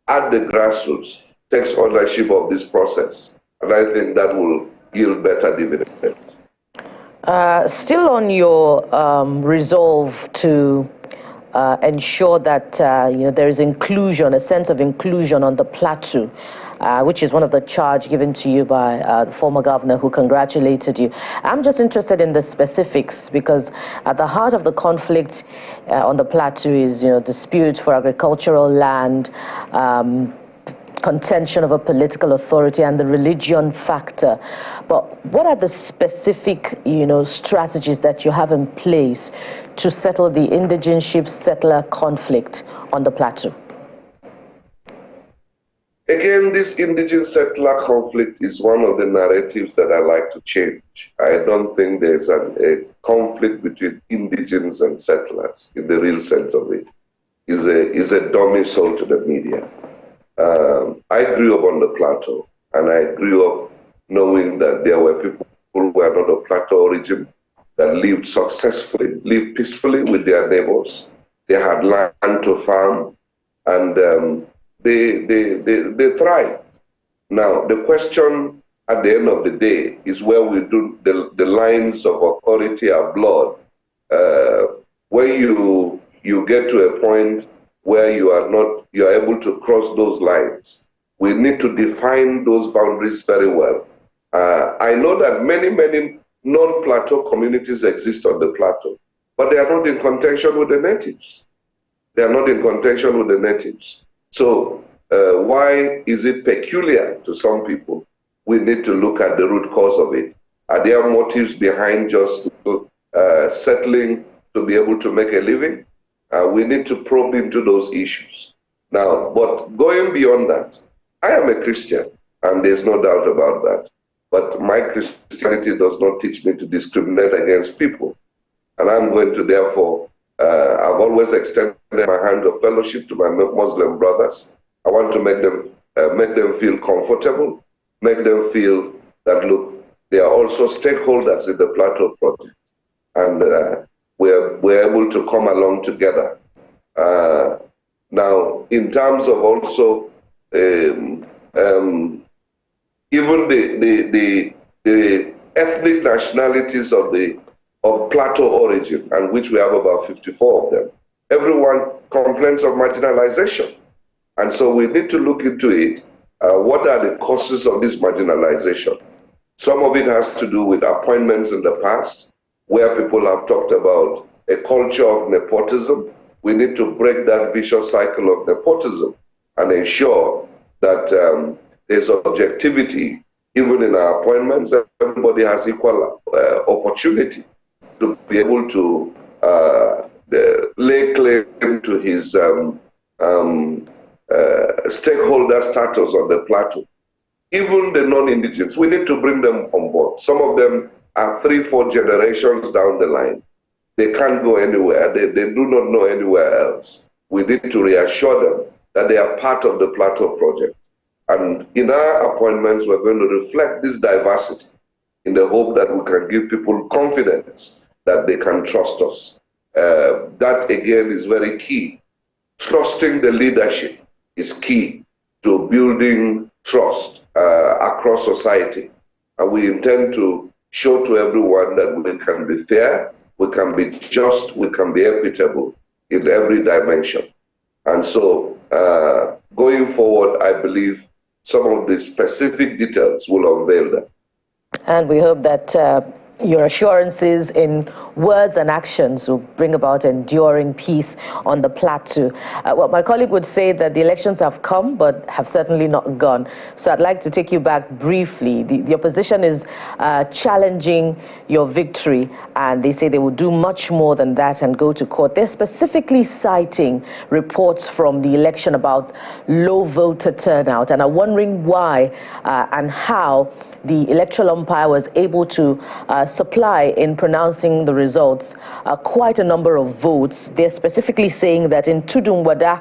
at the grassroots takes ownership of this process. And I think that will yield better dividends. Still on your resolve to ensure that there is inclusion, a sense of inclusion on the plateau. which is one of the charge given to you by the former governor who congratulated you. I'm just interested in the specifics because at the heart of the conflict on the Plateau is, dispute for agricultural land, contention of a political authority and the religion factor. But what are the specific, strategies that you have in place to settle the indigenship settler conflict on the Plateau? Again, this indigenous settler conflict is one of the narratives that I like to change. I don't think there's a conflict between indigenes and settlers in the real sense of it. Is a dummy sold to the media. I grew up on the Plateau, and I grew up knowing that there were people who were not of Plateau origin that lived successfully, lived peacefully with their neighbors. They had land to farm, and they thrive. Now, the question at the end of the day is where we do the lines of authority are blurred. When you get to a point where you are able to cross those lines, we need to define those boundaries very well. I know that many non-Plateau communities exist on the Plateau, but they are not in contention with the natives. They are not in contention with the natives. So why is it peculiar to some people? We need to look at the root cause of it. Are there motives behind just settling to be able to make a living? We need to probe into those issues. Now, but going beyond that, I am a Christian, and there's no doubt about that. But my Christianity does not teach me to discriminate against people. And I'm going to, therefore, I've always extended my hand of fellowship to my Muslim brothers. I want to make them feel comfortable, make them feel that, look, they are also stakeholders in the Plateau project. And we're able to come along together. Now, in terms of also even the ethnic nationalities of Plateau origin, and which we have about 54 of them, everyone complains of marginalization. And so we need to look into it. What are the causes of this marginalization? Some of it has to do with appointments in the past, where people have talked about a culture of nepotism. We need to break that vicious cycle of nepotism and ensure that there's objectivity even in our appointments. Everybody has equal opportunity to be able to lay claim to his stakeholder status on the Plateau. Even the non-indigenous, we need to bring them on board. Some of them are 3-4 generations down the line. They can't go anywhere. They do not know anywhere else. We need to reassure them that they are part of the Plateau project. And in our appointments, we're going to reflect this diversity in the hope that we can give people confidence that they can trust us. That, again, is very key. Trusting the leadership is key to building trust across society. And we intend to show to everyone that we can be fair, we can be just, we can be equitable in every dimension. And so going forward, I believe some of the specific details will unveil them. And we hope that your assurances in words and actions will bring about enduring peace on the Plateau. Well, my colleague would say that the elections have come, but have certainly not gone. So I'd like to take you back briefly. The opposition is challenging your victory, and they say they will do much more than that and go to court. They're specifically citing reports from the election about low voter turnout, and are wondering why and how the electoral umpire was able to supply in pronouncing the results quite a number of votes. They're specifically saying that in Tudunwada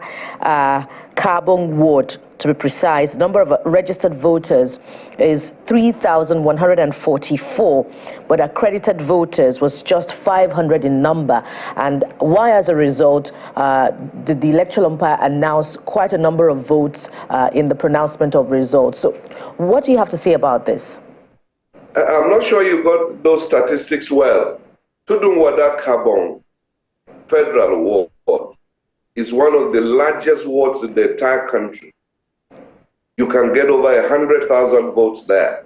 Kabong ward, to be precise, the number of registered voters is 3,144, but accredited voters was just 500 in number. And why, as a result, did the electoral umpire announce quite a number of votes in the pronouncement of results? So what do you have to say about this? I'm not sure you got those statistics well. Tudunwada Kabong Federal Ward is one of the largest wards in the entire country. you can get over 100,000 votes there.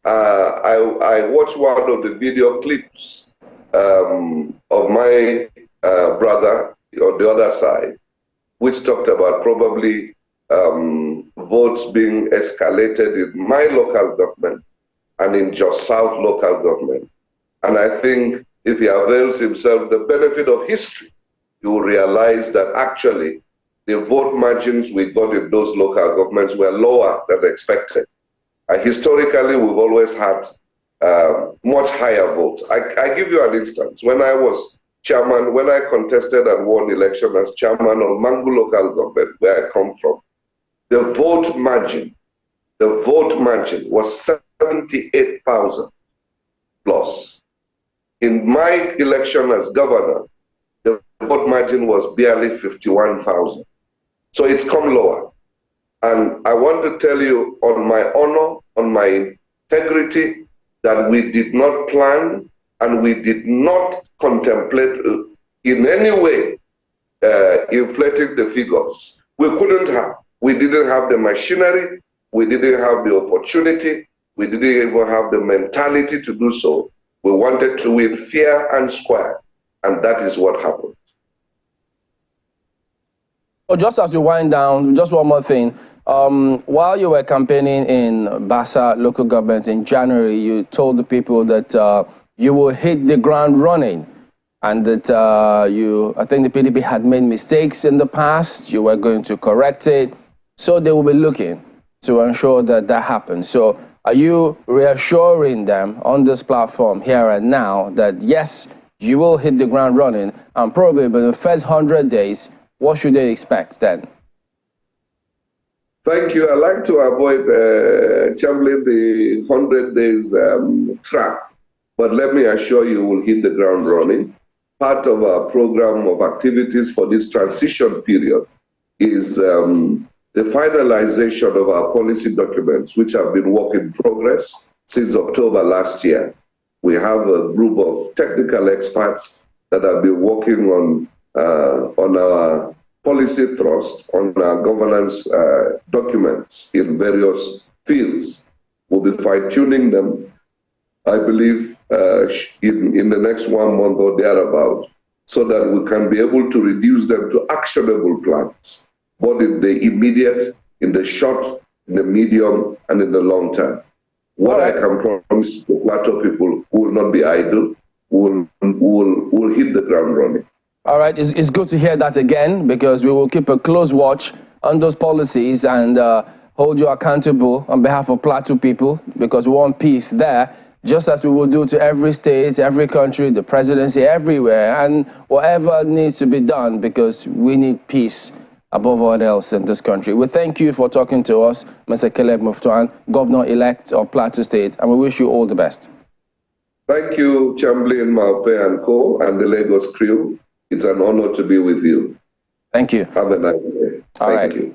I watched one of the video clips of my brother on the other side, which talked about probably votes being escalated in my local government and in Jos South local government. And I think if he avails himself the benefit of history, he will realize that actually the vote margins we got in those local governments were lower than expected. Historically, we've always had much higher votes. I give you an instance. When I was chairman, when I contested and won election as chairman of Mangu local government, where I come from, the vote margin was 78,000 plus. In my election as governor, the vote margin was barely 51,000. So it's come lower. And I want to tell you on my honor, on my integrity, that we did not plan and we did not contemplate in any way inflating the figures. We couldn't have. We didn't have the machinery. We didn't have the opportunity. We didn't even have the mentality to do so. We wanted to win fair and square, and that is what happened. Oh, just as you wind down, just one more thing. While you were campaigning in Basa local government in January, you told the people that you will hit the ground running, and that I think the PDP had made mistakes in the past. You were going to correct it, so they will be looking to ensure that that happens. So are you reassuring them on this platform here and now that yes, you will hit the ground running, and probably in the first 100 days, what should they expect then? Thank you. I like to avoid chambling the 100 days trap, but let me assure you we'll hit the ground running. Part of our program of activities for this transition period is the finalization of our policy documents, which have been work in progress since October last year. We have a group of technical experts that have been working on our policy thrust, on our governance documents in various fields. We'll be fine-tuning them, I believe, in the next 1 month or thereabout, so that we can be able to reduce them to actionable plans, both in the immediate, in the short, in the medium, and in the long term. What I can promise the Plateau people who will not be idle, will hit the ground running. All right, it's good to hear that again, because we will keep a close watch on those policies and hold you accountable on behalf of Plateau people, because we want peace there, just as we will do to every state, every country, the presidency, everywhere, and whatever needs to be done, because we need peace above all else in this country. We thank you for talking to us, Mr. Caleb Mutfwang, Governor-elect of Plateau State, and we wish you all the best. Thank you, Chamberlain, Maupe and Co. and the Lagos crew. It's an honor to be with you. Thank you. Have a nice day. Thank you.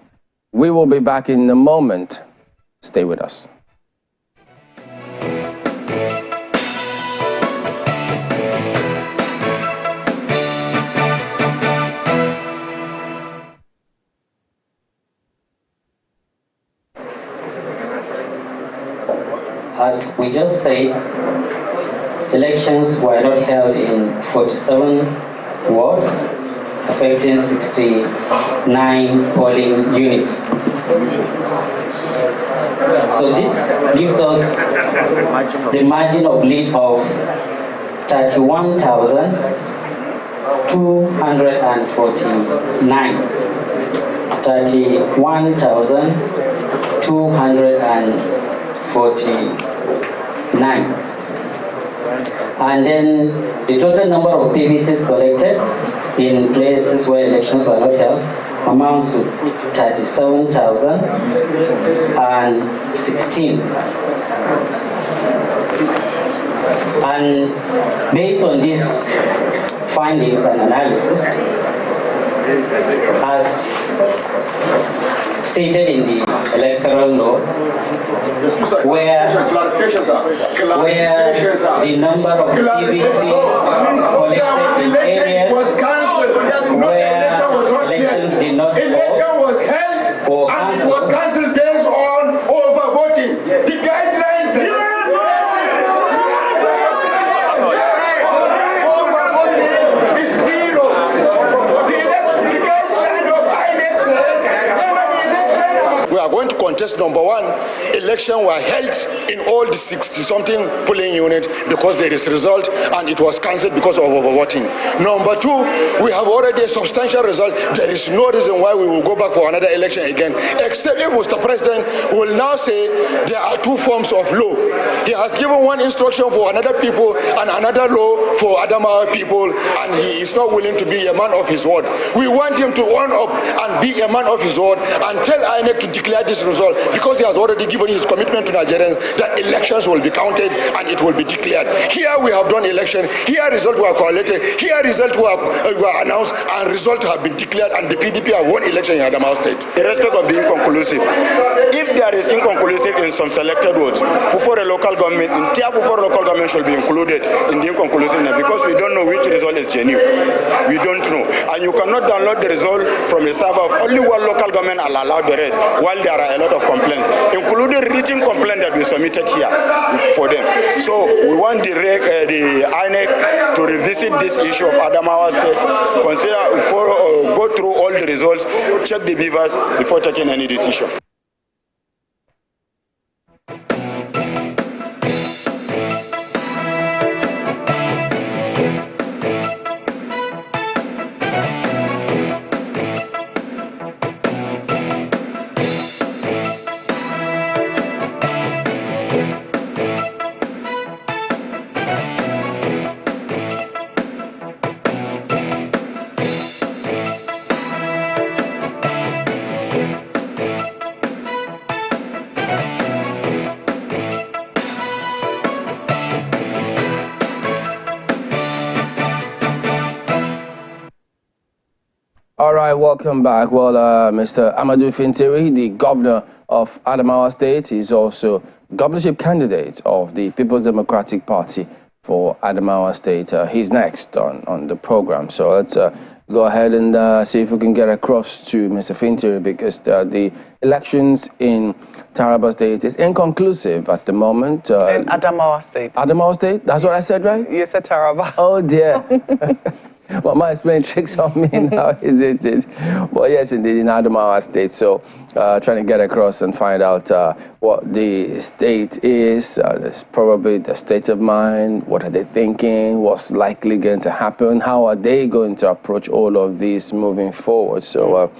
We will be back in a moment. Stay with us. As we just said, elections were not held in 47 wards, affecting 69 polling units. So this gives us the margin of lead of 31,249. 31,249. And then the total number of PVCs collected in places where elections were not held amounts to 37,016. And based on these findings and analysis, as stated in the electoral law, where the number of PVCs collected in areas where elections did not hold or cancelled contest number one, election were held in all the 60-something polling units because there is result, and it was cancelled because of overvoting. Number two, we have already a substantial result. There is no reason why we will go back for another election again, except if Mr. President will now say there are two forms of law. He has given one instruction for another people and another law for Adamawa people, and he is not willing to be a man of his word. We want him to own up and be a man of his word and tell INEC to declare this result, because he has already given his commitment to Nigerians that elections will be counted and it will be declared. Here we have done election, here results were collated, here results were announced, and results have been declared, and the PDP have won election in Adamawa State. Irrespective of being conclusive, if there is inconclusive in some selected votes, Fufore local government, entire Fufore local government should be included in the inconclusiveness, because we don't know which result is genuine. We don't know. And you cannot download the result from a server of only one local government and allow the rest, while there are a lot of complaints, including written complaint that we submitted here for them. So we want the INEC to revisit this issue of Adamawa State, go through all the results, check the beavers before taking any decision. All right, welcome back. Well, Mr. Amadou Fintiri, the governor of Adamawa State, is also governorship candidate of the People's Democratic Party for Adamawa State. He's next on the program. So let's go ahead and see if we can get across to Mr. Fintiri, because the elections in Taraba State is inconclusive at the moment. In Adamawa State. Adamawa State? That's what I said, right? You said Taraba. Oh, dear. Well, my playing tricks on me now, isn't it? Well, yes, indeed, in Adamawa State. So trying to get across and find out what the state is, probably the state of mind, what are they thinking, what's likely going to happen, how are they going to approach all of this moving forward. So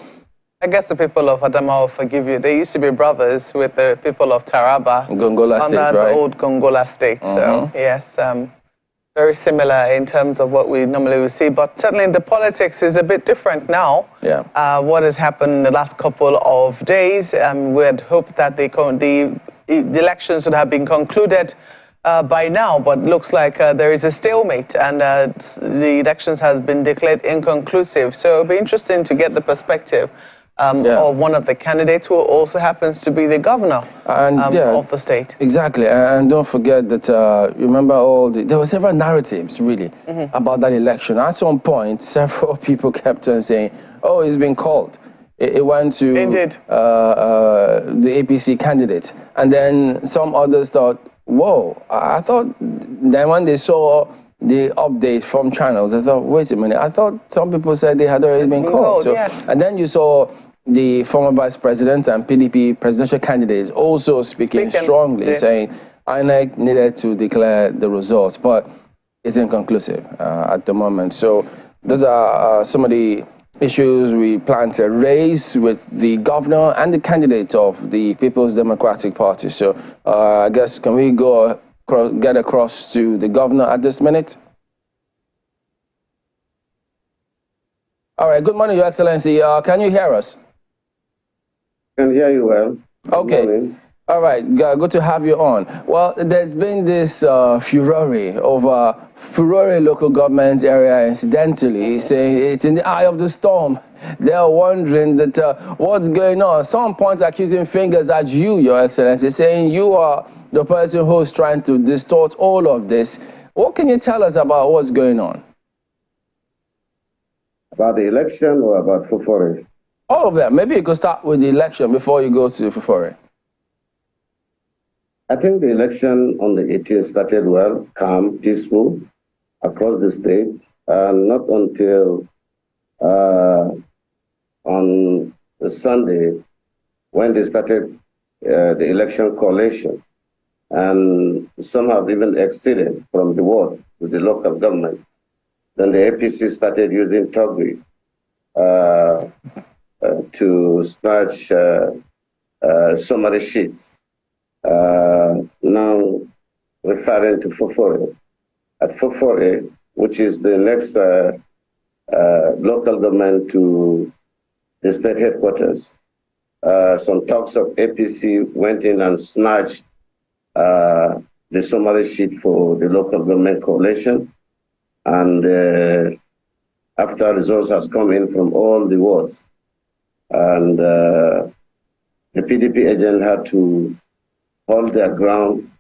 I guess the people of Adamawa will forgive you. They used to be brothers with the people of Taraba. Gongola State, right? The old Gongola State. So, yes, very similar in terms of what we normally would see, but certainly the politics is a bit different now. Yeah. What has happened in the last couple of days, we had hoped that the elections would have been concluded by now, but looks like there is a stalemate, and the elections has been declared inconclusive. So it'll be interesting to get the perspective of one of the candidates, who also happens to be the governor of the state. Exactly, and don't forget that, remember there were several narratives, really, about that election. At some point, several people kept on saying, oh, it's been called. It went to the APC candidate. And then some others thought, whoa, I thought, then when they saw the update from channels, I thought, wait a minute, I thought some people said they had already been called. So, and then you saw the former vice president and PDP presidential candidates also speaking strongly, saying INEC needed to declare the results, but it's inconclusive at the moment. So those are some of the issues we plan to raise with the governor and the candidate of the People's Democratic Party. So I guess, can we get across to the governor at this minute? All right, good morning, Your Excellency. Can you hear us? I can hear you well. Okay. All right, good to have you on. Well, there's been this furore over Furore local government area, incidentally, saying it's in the eye of the storm. They're wondering that what's going on. Some point accusing fingers at you, Your Excellency, saying you are the person who's trying to distort all of this. What can you tell us about what's going on? About the election or about Fufore? All of them. Maybe you could start with the election before you go to Fufore. I think the election on the 18th started well, calm, peaceful across the state. Not until on the Sunday, when they started the election coalition, and some have even exceeded from the ward to the local government. Then the APC started using Togri to snatch summary sheets, now referring to Fofore. At Fofore, which is the next local government to the state headquarters, some talks of APC went in and snatched the summary sheet for the local government coalition. And after results has come in from all the wards, and the PDP agent had to hold their ground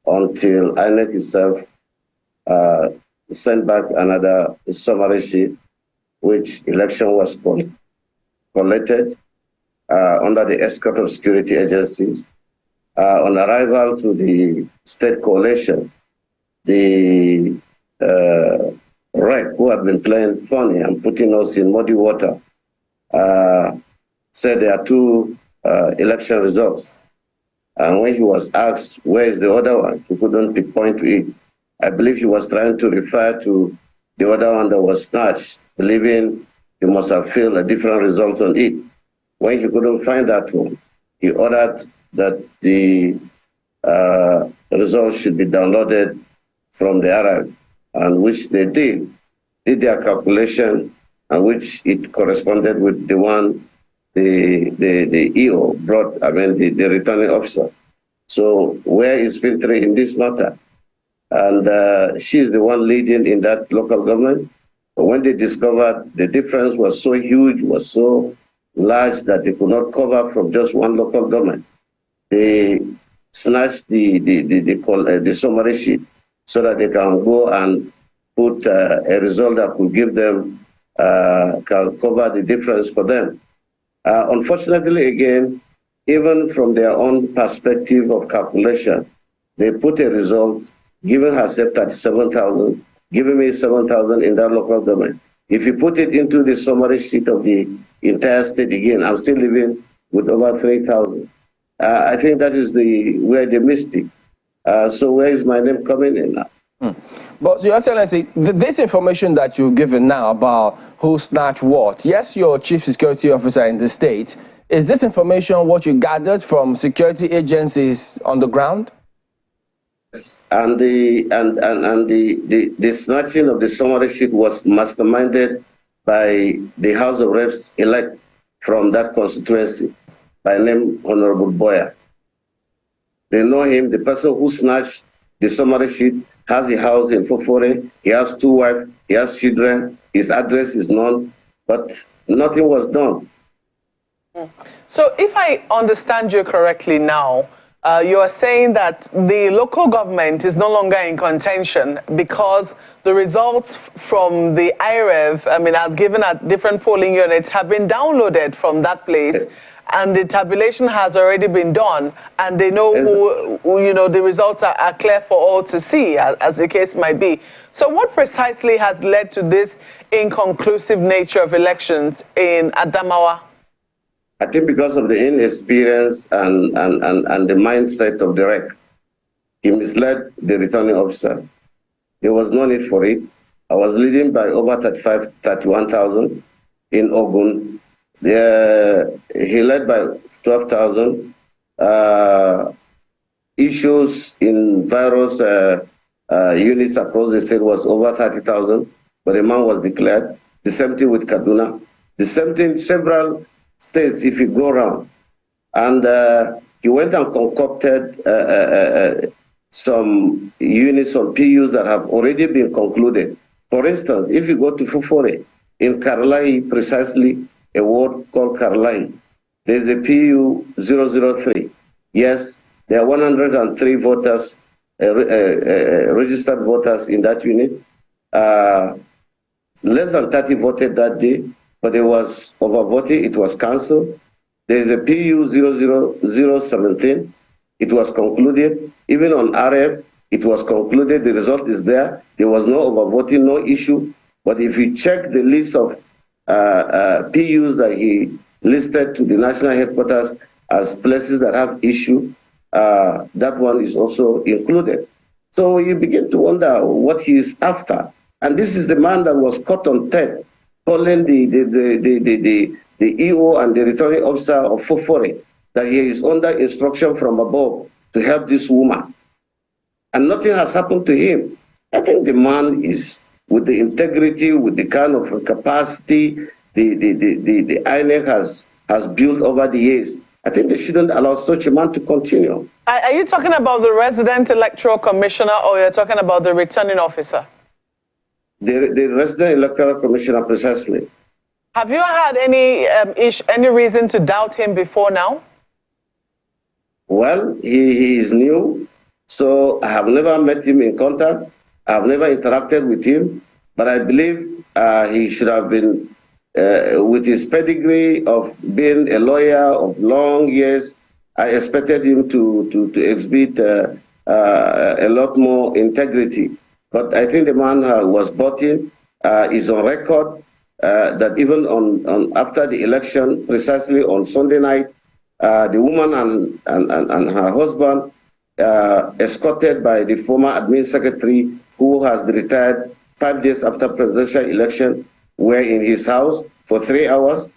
until INEC itself sent back another summary sheet, which election was collected under the escort of security agencies. On arrival to the state coalition, the REC, who had been playing funny and putting us in muddy water, said there are two election results. And when he was asked, where is the other one, he couldn't pinpoint to it. I believe he was trying to refer to the other one that was snatched, believing he must have filled a different result on it. When he couldn't find that one, he ordered that the results should be downloaded from the Arab, and which they did their calculation, and which it corresponded with the one the EO brought, I mean, the returning officer. So where is Fintiri in this matter? And she is the one leading in that local government. But when they discovered the difference was so huge, was so large that they could not cover from just one local government, they snatched the summary sheet so that they can go and put a result that could give them, can cover the difference for them. Unfortunately, again, even from their own perspective of calculation, they put a result, giving herself 37,000, giving me 7,000 in that local government. If you put it into the summary sheet of the entire state again, I'm still living with over 3,000. I think that is where they missed it. So where is my name coming in now? But Your Excellency, this information that you've given now about who snatched what, yes, you're a chief security officer in the state. Is this information what you gathered from security agencies on the ground? Yes, and the snatching of the summary sheet was masterminded by the House of Reps elect from that constituency by name Honorable Boyer. They know him. The person who snatched the summary sheet has a house in Fofore. He has 2 wives. He has children. His address is known, but nothing was done. So if I understand you correctly now, you are saying that the local government is no longer in contention because the results from the IREV, I mean, as given at different polling units, have been downloaded from that place. And the tabulation has already been done, and they know who you know, the results are clear for all to see, as the case might be. So what precisely has led to this inconclusive nature of elections in Adamawa? I think because of the inexperience and the mindset of the REC. He misled the returning officer. There was no need for it. I was leading by over 31,000 in Ogun. He led by 12,000. Issues in various units across the state was over 30,000, but a man was declared. The same thing with Kaduna. The same thing, several states, if you go around. And he went and concocted some units on PUs that have already been concluded. For instance, if you go to Fufore, in Karalai, precisely, a ward called Karalai, there's a PU 003. Yes, there are 103 voters, registered voters in that unit. Less than 30 voted that day, but there was overvoting, it was cancelled. There's a PU 00017, it was concluded. Even on RF, it was concluded, the result is there. There was no overvoting, no issue. But if you check the list of PUs that he listed to the national headquarters, as places that have issue, that one is also included. So you begin to wonder what he is after. And this is the man that was caught on tape calling the EO and the returning officer of Fintiri that he is under instruction from above to help this woman. And nothing has happened to him. I think the man is, with the integrity, with the kind of capacity the INEC has built over the years, I think they shouldn't allow such a man to continue. Are you talking about the resident electoral commissioner, or you're talking about the returning officer? The resident electoral commissioner, precisely. Have you had any reason to doubt him before now? Well, he is new, so I have never met him in contact. I have never interacted with him, but I believe he should have been, with his pedigree of being a lawyer of long years, I expected him to exhibit a lot more integrity. But I think the man was bought in, is on record that even on after the election, precisely on Sunday night, the woman and her husband, escorted by the former admin secretary who has retired 5 days after presidential election, were in his house for 3 hours,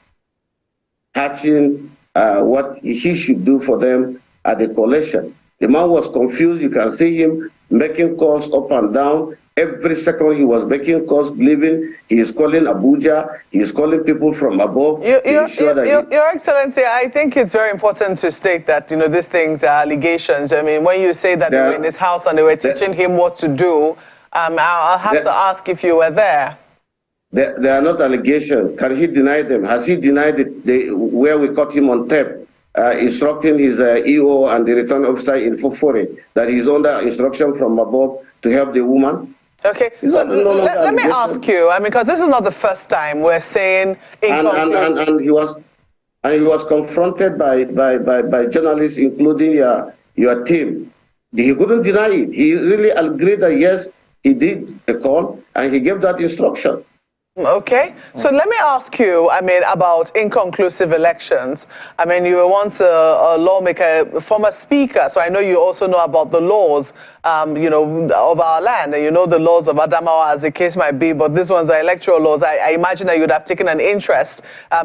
hatching what he should do for them at the collation. The man was confused. You can see him making calls up and down. Every second he was making calls, leaving. He is calling Abuja. He is calling people from above. Your Excellency, I think it's very important to state that, these things are allegations. I mean, when you say that they were in his house and they were teaching him what to do, I'll have to ask if you were there. They are not allegations. Can he deny them? Has he denied it where we caught him on tape, instructing his EO and the return officer in Fintiri that he's under instruction from above to help the woman? Okay, so let me ask you, because this is not the first time we're saying... And he was confronted by journalists, including your team. He couldn't deny it. He really agreed that, yes, he did a call, and he gave that instruction. Okay, so let me ask you, about inconclusive elections. You were once a lawmaker, a former speaker, so I know you also know about the laws, of our land, and the laws of Adamawa, as the case might be, but this one's are electoral laws. I imagine that you'd have taken an interest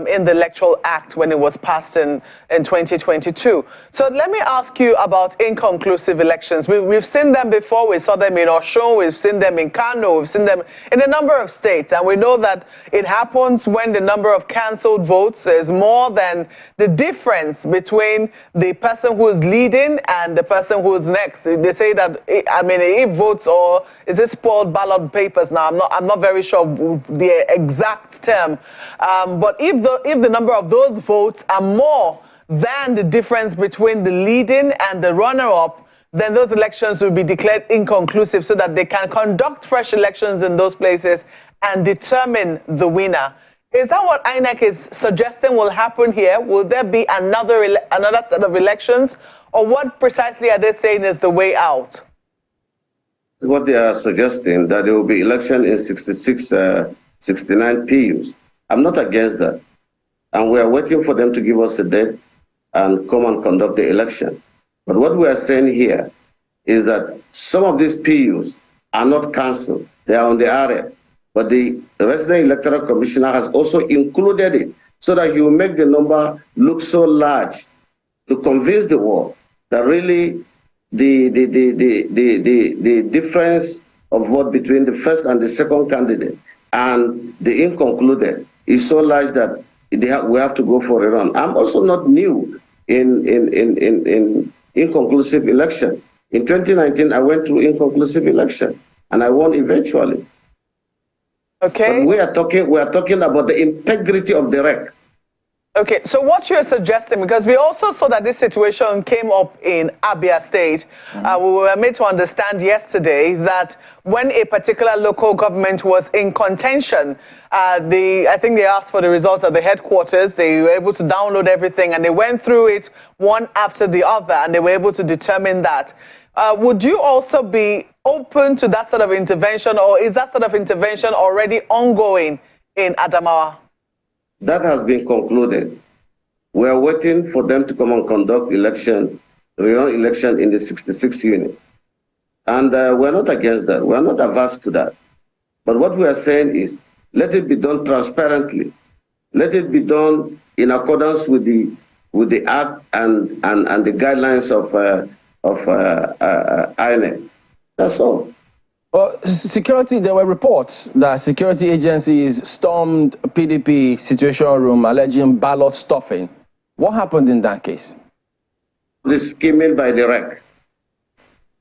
in the Electoral Act when it was passed in 2022. So let me ask you about inconclusive elections. We've seen them before. We saw them in Osun, we've seen them in Kano, we've seen them in a number of states, and we know that it happens when the number of cancelled votes is more than the difference between the person who is leading and the person who is next. They say that, if votes, or is it spoiled ballot papers now? I'm not very sure the exact term. But if the number of those votes are more than the difference between the leading and the runner-up, then those elections will be declared inconclusive so that they can conduct fresh elections in those places and determine the winner. Is that what INEC is suggesting will happen here? Will there be another set of elections? Or what precisely are they saying is the way out? What they are suggesting, that there will be election in 66, 69 PUs. I'm not against that. And we are waiting for them to give us a date and come and conduct the election. But what we are saying here is that some of these PUs are not cancelled. They are on the area. But the resident electoral commissioner has also included it so that he will make the number look so large to convince the world that really the difference of vote between the first and the second candidate and the inconcluded is so large that we have to go for a run. I'm also not new in inconclusive election. In 2019, I went through inconclusive election and I won eventually. Okay. But we are talking about the integrity of the rec. Okay, so what you're suggesting, because we also saw that this situation came up in Abia State, we were made to understand yesterday that when a particular local government was in contention, I think they asked for the results at the headquarters, they were able to download everything, and they went through it one after the other, and they were able to determine that. Would you also be open to that sort of intervention, or is that sort of intervention already ongoing in Adamawa? That has been concluded. We are waiting for them to come and conduct rerun election in the 66 unit. And we're not against that. We're not averse to that. But what we are saying is, let it be done transparently. Let it be done in accordance with the act and the guidelines of INEC. That's all. Well, security, there were reports that security agencies stormed PDP situation room alleging ballot stuffing. What happened in that case? The scheming by the REC.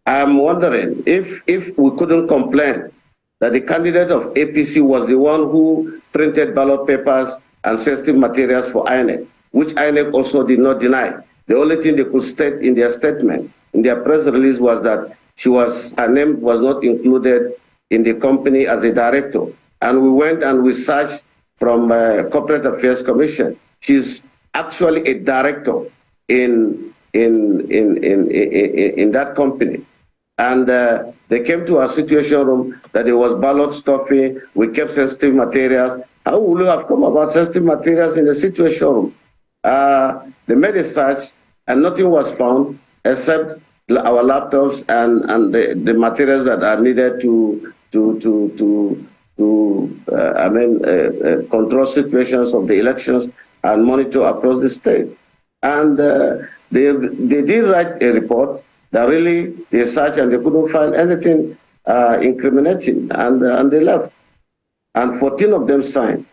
I'm wondering if we couldn't complain that the candidate of APC was the one who printed ballot papers and sensitive materials for INEC, which INEC also did not deny. The only thing they could state in their statement, in their press release, was that her name was not included in the company as a director. And we went and we searched from Corporate Affairs Commission. She's actually a director in that company. And they came to our situation room that there was ballot stuffing, we kept sensitive materials. How would we have come about sensitive materials in the situation room? They made a search and nothing was found except our laptops and the materials that are needed to control situations of the elections and monitor across the state. And they did write a report that really they searched and they couldn't find anything incriminating, and they left. And 14 of them signed.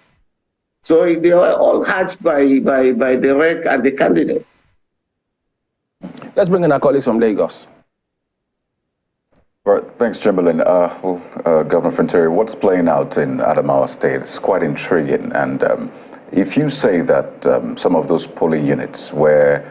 So they were all hatched by the REC and the candidate. Let's bring in our colleagues from Lagos. Right, thanks, Chamberlain. Governor Fintiri, what's playing out in Adamawa State? It's quite intriguing. And if you say that some of those polling units where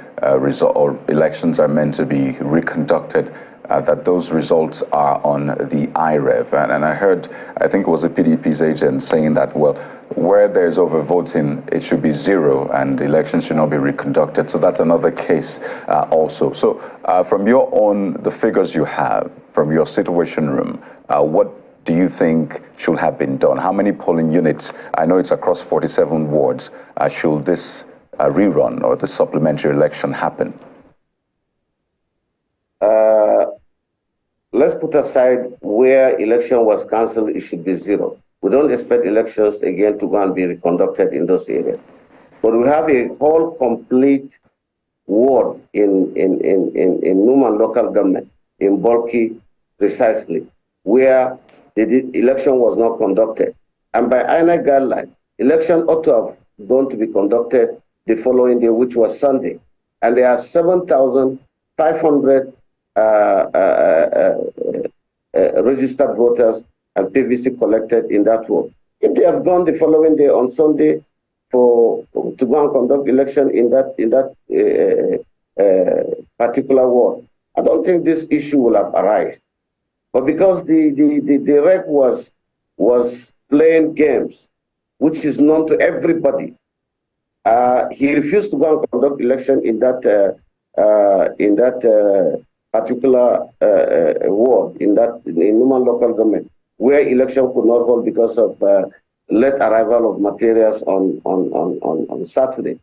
elections are meant to be reconducted, that those results are on the IREV. And I heard, I think it was the PDP's agent saying that, well, where there's overvoting, it should be zero and elections should not be reconducted. So that's another case also. So from the figures you have, from your situation room, what do you think should have been done? How many polling units, I know it's across 47 wards, should this rerun or the supplementary election happen? Let's put aside where election was cancelled, it should be zero. We don't expect elections again to go and be reconducted in those areas. But we have a whole complete ward in Numan local government, in Bolki precisely, where the election was not conducted. And by INEC guideline, election ought to have gone to be conducted the following day, which was Sunday. And there are 7,500 registered voters and PVC collected in that ward. If they have gone the following day on Sunday to go and conduct election in that particular ward, I don't think this issue will have arisen. But because the REC was playing games, which is known to everybody, he refused to go and conduct election in that particular ward in Numan local government, where election could not hold because of late arrival of materials on Saturday.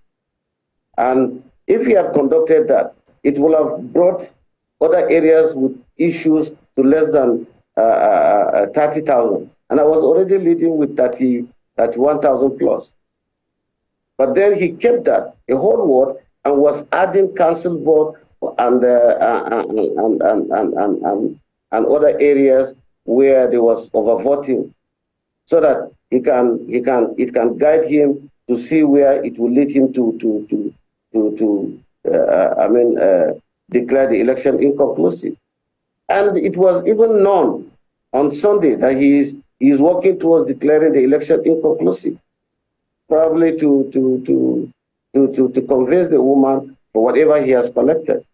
And if he had conducted that, it would have brought other areas with issues to less than 30,000. And I was already leading with 31,000 plus. But then he kept that, a whole ward, and was adding council vote and other areas where there was overvoting, so that it can guide him to see where it will lead him to declare the election inconclusive. And it was even known on Sunday that he is working towards declaring the election inconclusive, probably to convince the woman for whatever he has collected.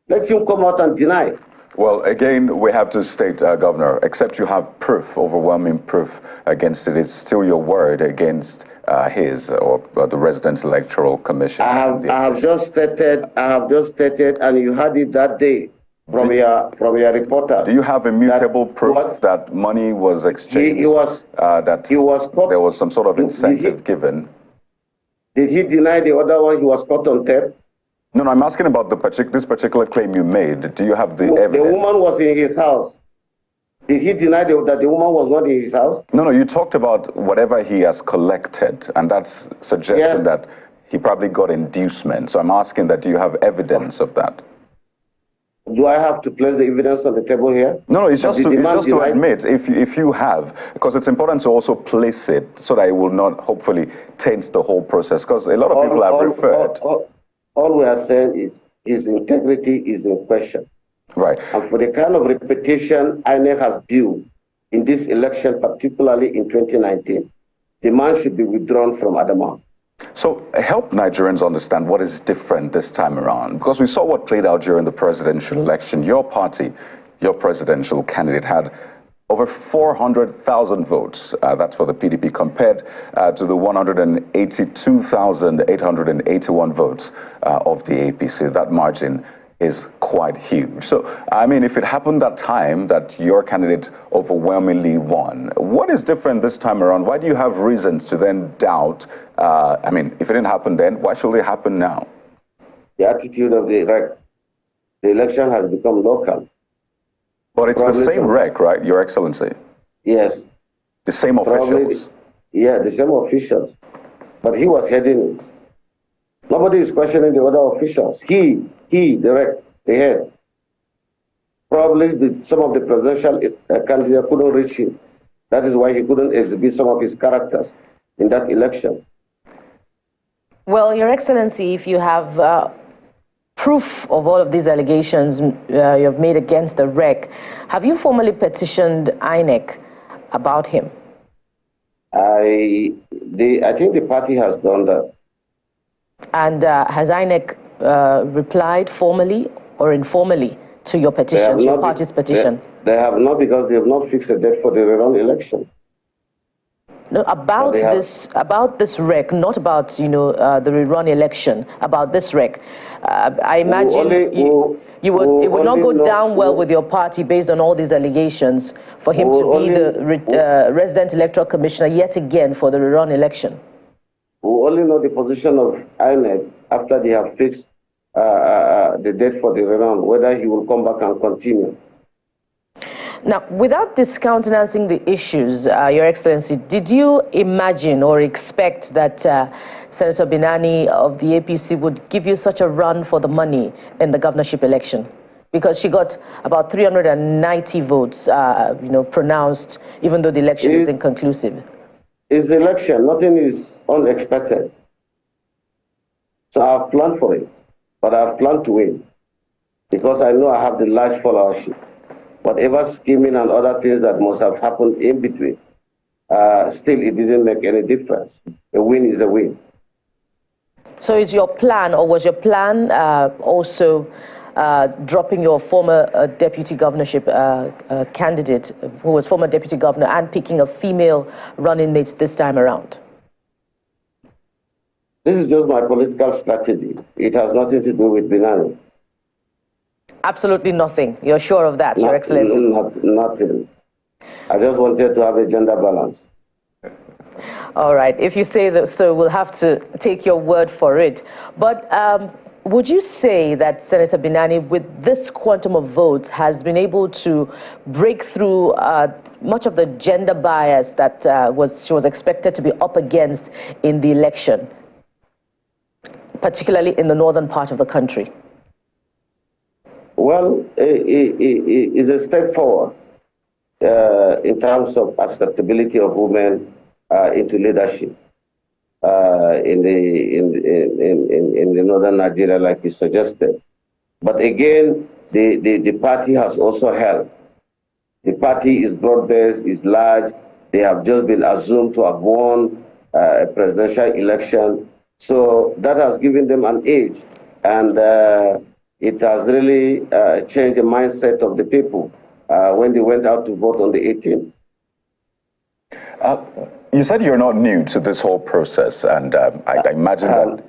Let him come out and deny. Well, again, we have to state, Governor, except you have proof, overwhelming proof against it, it's still your word against his or the Residents' Electoral Commission. I have just stated, and you had it that day from your reporter. Do you have immutable proof that money was exchanged? There was some sort of incentive given? Did he deny the other one he was caught on tape? No, I'm asking about this particular claim you made. Do you have the evidence? The woman was in his house. Did he deny that the woman was not in his house? No, you talked about whatever he has collected, and that's suggestion that he probably got inducement. So I'm asking that, do you have evidence of that? Do I have to place the evidence on the table here? No, it's just to admit, if you have, because it's important to also place it so that it will not hopefully taint the whole process, because a lot of people have referred. All we are saying is his integrity is in question. Right. And for the kind of reputation INEC has built in this election, particularly in 2019, the man should be withdrawn from Adamawa. So help Nigerians understand what is different this time around, because we saw what played out during the presidential election. Your party, your presidential candidate, had over 400,000 votes. That's for the PDP, compared to the 182,881 votes of the APC. That margin is quite huge. So, I mean, if it happened that time that your candidate overwhelmingly won, what is different this time around? Why do you have reasons to then doubt? I mean, if it didn't happen then, why should it happen now? The attitude of the election has become local. But it's the same rec, right, Your Excellency? Yes. The same officials? Yeah, the same officials. But he was heading it. Nobody is questioning the other officials. He, the head. Probably some of the presidential candidates couldn't reach him. That is why he couldn't exhibit some of his characters in that election. Well, Your Excellency, if you have proof of all of these allegations you have made against the REC, have you formally petitioned INEC about him? I think the party has done that. And has INEC replied formally or informally to your petition, your party's petition? They have not, because they have not fixed a date for the rerun election. No, about this REC, not about the rerun election. About this REC, I imagine it would not go down well with your party based on all these allegations for him to be the resident electoral commissioner yet again for the rerun election. We only know the position of INEC after they have fixed the date for the rerun, whether he will come back and continue. Now, without discountenancing the issues, Your Excellency, did you imagine or expect that Senator Binani of the APC would give you such a run for the money in the governorship election? Because she got about 390 votes, pronounced, even though the election is inconclusive. It's the election. Nothing is unexpected. So I've planned for it, but I've planned to win, because I know I have the large followership. Whatever scheming and other things that must have happened in between, still it didn't make any difference. A win is a win. So is your plan, or was your plan also dropping your former deputy governorship candidate, who was former deputy governor, and picking a female running mate this time around? This is just my political strategy. It has nothing to do with Binani. Absolutely nothing. You're sure of that, Your Excellency? Nothing. I just wanted to have a gender balance. All right. If you say that, so we'll have to take your word for it. But would you say that Senator Binani, with this quantum of votes, has been able to break through much of the gender bias that she was expected to be up against in the election, particularly in the northern part of the country? Well, it's a step forward in terms of acceptability of women into leadership in the northern Nigeria, like you suggested. But again, the party has also helped. The party is broad-based, is large. They have just been assumed to have won a presidential election. So that has given them an edge. And it has really changed the mindset of the people when they went out to vote on the 18th. You said you're not new to this whole process, and I imagine that...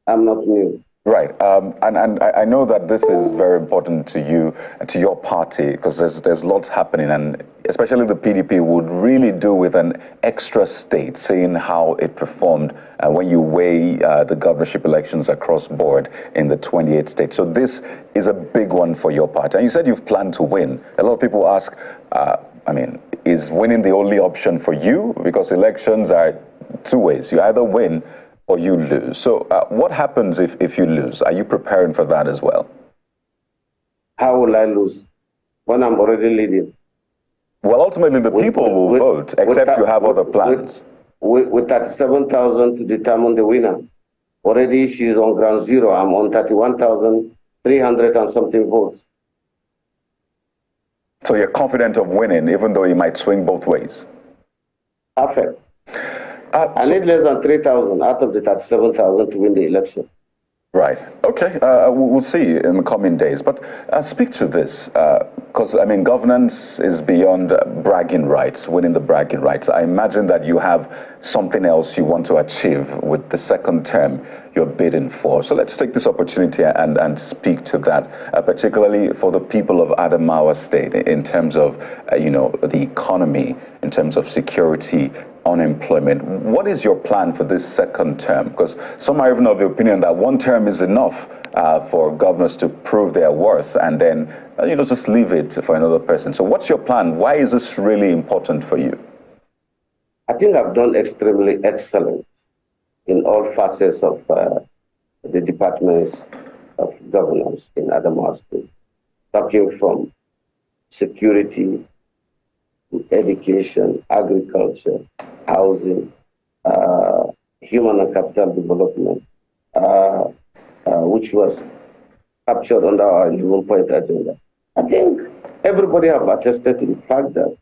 I'm not new. Right, and I know that this is very important to you, to your party, because there's lots happening, and especially the PDP would really do with an extra state, seeing how it performed when you weigh the governorship elections across board in the 28 states. So this is a big one for your party, and you said you've planned to win. A lot of people ask, I mean, is winning the only option for you? Because elections are two ways. You either win or you lose. So what happens if you lose? Are you preparing for that as well? How will I lose when I'm already leading? Well, ultimately the people will vote, except you have other plans. With 37,000 to determine the winner. Already she's on ground zero. I'm on 31,300 and something votes. So you're confident of winning, even though it might swing both ways? Perfect. I need less than 3,000 out of the 37,000 to win the election. Right. Okay. We'll see in the coming days. But speak to this, because, I mean, governance is beyond bragging rights, winning the bragging rights. I imagine that you have something else you want to achieve with the second term you're bidding for. So let's take this opportunity and speak to that, particularly for the people of Adamawa State in terms of, the economy, in terms of security, unemployment. What is your plan for this second term? Because some are even of the opinion that one term is enough for governors to prove their worth and then, just leave it for another person. So what's your plan? Why is this really important for you? I think I've done extremely excellent in all facets of the departments of governance in Adamawa State, talking from security, education, agriculture, housing, human and capital development, which was captured under our 11-point agenda. I think everybody have attested to the fact that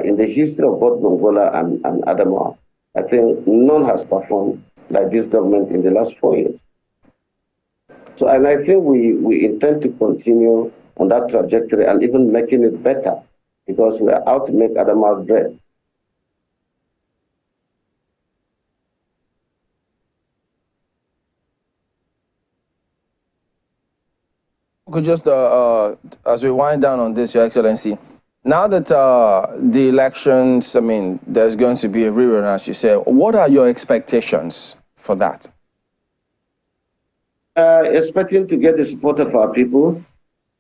in the history of both Gongola and Adamawa, I think none has performed like this government in the last 4 years. So, and I think we intend to continue on that trajectory and even making it better, because we are out to make Adamawa great. Could just, as we wind down on this, Your Excellency, now that the elections, I mean, there's going to be a rerun, as you say, what are your expectations for that? Expecting to get the support of our people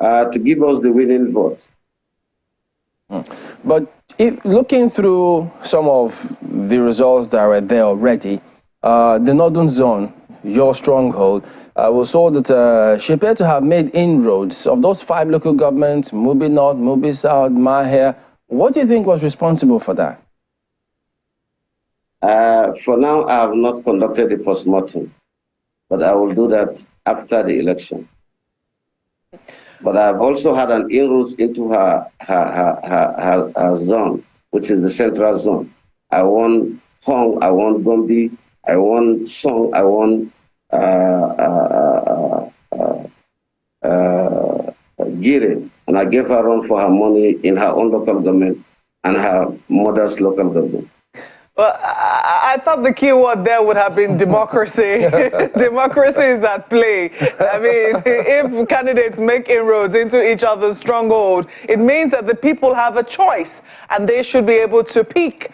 to give us the winning vote. But looking through some of the results that were there already, the Northern Zone, your stronghold, we saw that she appeared to have made inroads. Of those 5 local governments, Mubi North, Mubi South, Maher, what do you think was responsible for that? For now, I have not conducted a postmortem, but I will do that after the election. But I've also had an inroads into her zone, which is the central zone. I won Hong, I won Gombe, I won Song, I won Gire, and I gave her a run for her money in her own local government and her mother's local government. Well, I thought the key word there would have been democracy. Democracy is at play. I mean, if candidates make inroads into each other's stronghold, it means that the people have a choice, and they should be able to pick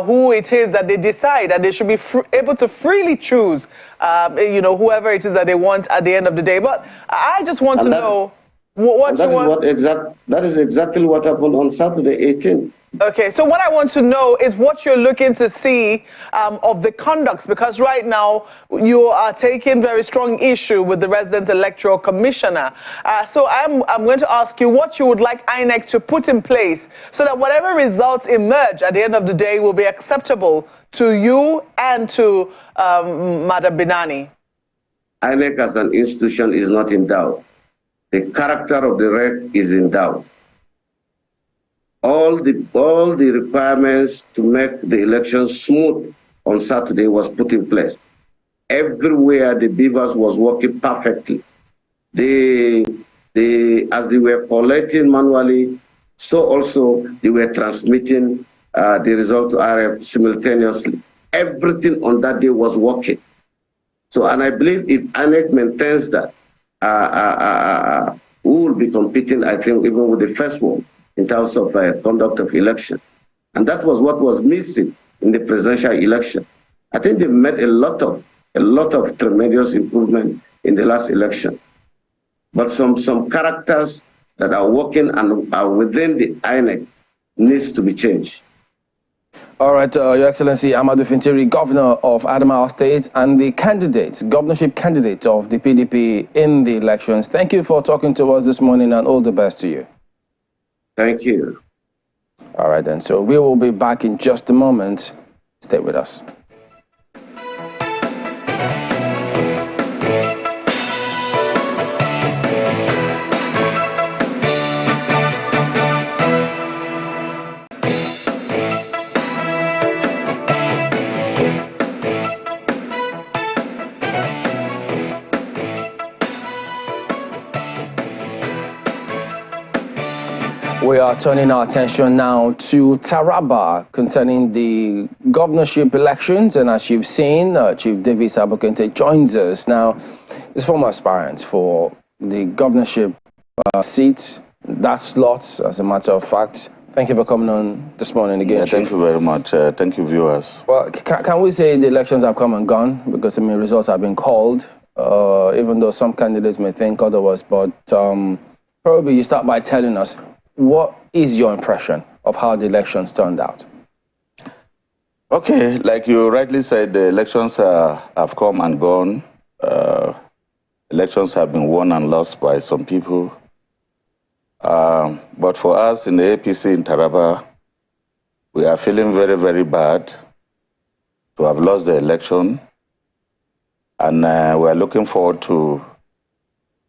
who it is that they decide, and they should be able to freely choose, whoever it is that they want at the end of the day. But I just want to know. That is exactly what happened on Saturday, 18th. Okay, so what I want to know is what you're looking to see of the conducts, because right now you are taking very strong issue with the resident electoral commissioner. So I'm going to ask you what you would like INEC to put in place so that whatever results emerge at the end of the day will be acceptable to you and to Madam Binani. INEC as an institution is not in doubt. The character of the rec is in doubt. All the requirements to make the election smooth on Saturday was put in place. Everywhere the beavers was working perfectly. As they were collecting manually, so also they were transmitting the result to RF simultaneously. Everything on that day was working. So, and I believe if INEC maintains that, we will be competing, I think, even with the first one in terms of conduct of election. And that was what was missing in the presidential election. I think they made a lot of tremendous improvement in the last election. But some characters that are working and are within the INEC needs to be changed. All right, Your Excellency, Amadou Fintiri, Governor of Adamawa State and the governorship candidate of the PDP in the elections. Thank you for talking to us this morning and all the best to you. Thank you. All right, then. So we will be back in just a moment. Stay with us. We are turning our attention now to Taraba concerning the governorship elections. And as you've seen, Chief Davis Abokente joins us. Now, he's former aspirant for the governorship seat, that slot, as a matter of fact. Thank you for coming on this morning again, Chief. Thank you very much. Thank you, viewers. Well, can we say the elections have come and gone? Because, I mean, results have been called, even though some candidates may think otherwise. But probably you start by telling us, what is your impression of how the elections turned out? Okay, like you rightly said, the elections have come and gone. Elections have been won and lost by some people. But for us in the APC in Taraba, we are feeling very, very bad to have lost the election. And we are looking forward to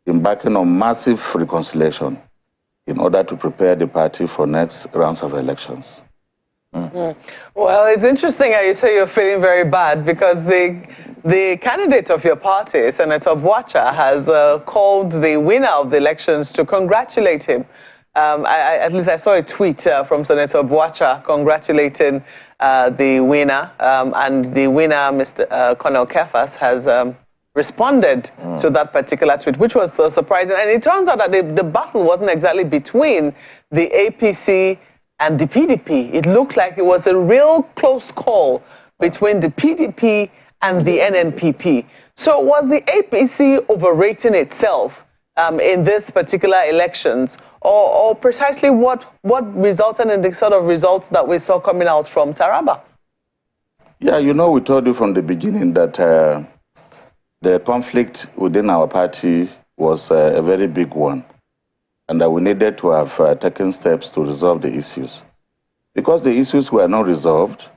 embarking on massive reconciliation in order to prepare the party for next rounds of elections. Well, it's interesting how you say you're feeling very bad, because the candidate of your party, Senator Bwacha, has called the winner of the elections to congratulate him. At least I saw a tweet from Senator Bwacha congratulating the winner, and the winner, Mr. Colonel Kefas, has responded to that particular tweet, which was so surprising. And it turns out that the battle wasn't exactly between the APC and the PDP. It looked like it was a real close call between the PDP and the NNPP. So was the APC overrating itself in this particular elections, or precisely what resulted in the sort of results that we saw coming out from Taraba? Yeah, you know, we told you from the beginning that the conflict within our party was a very big one, and that we needed to have taken steps to resolve the issues. Because the issues were not resolved,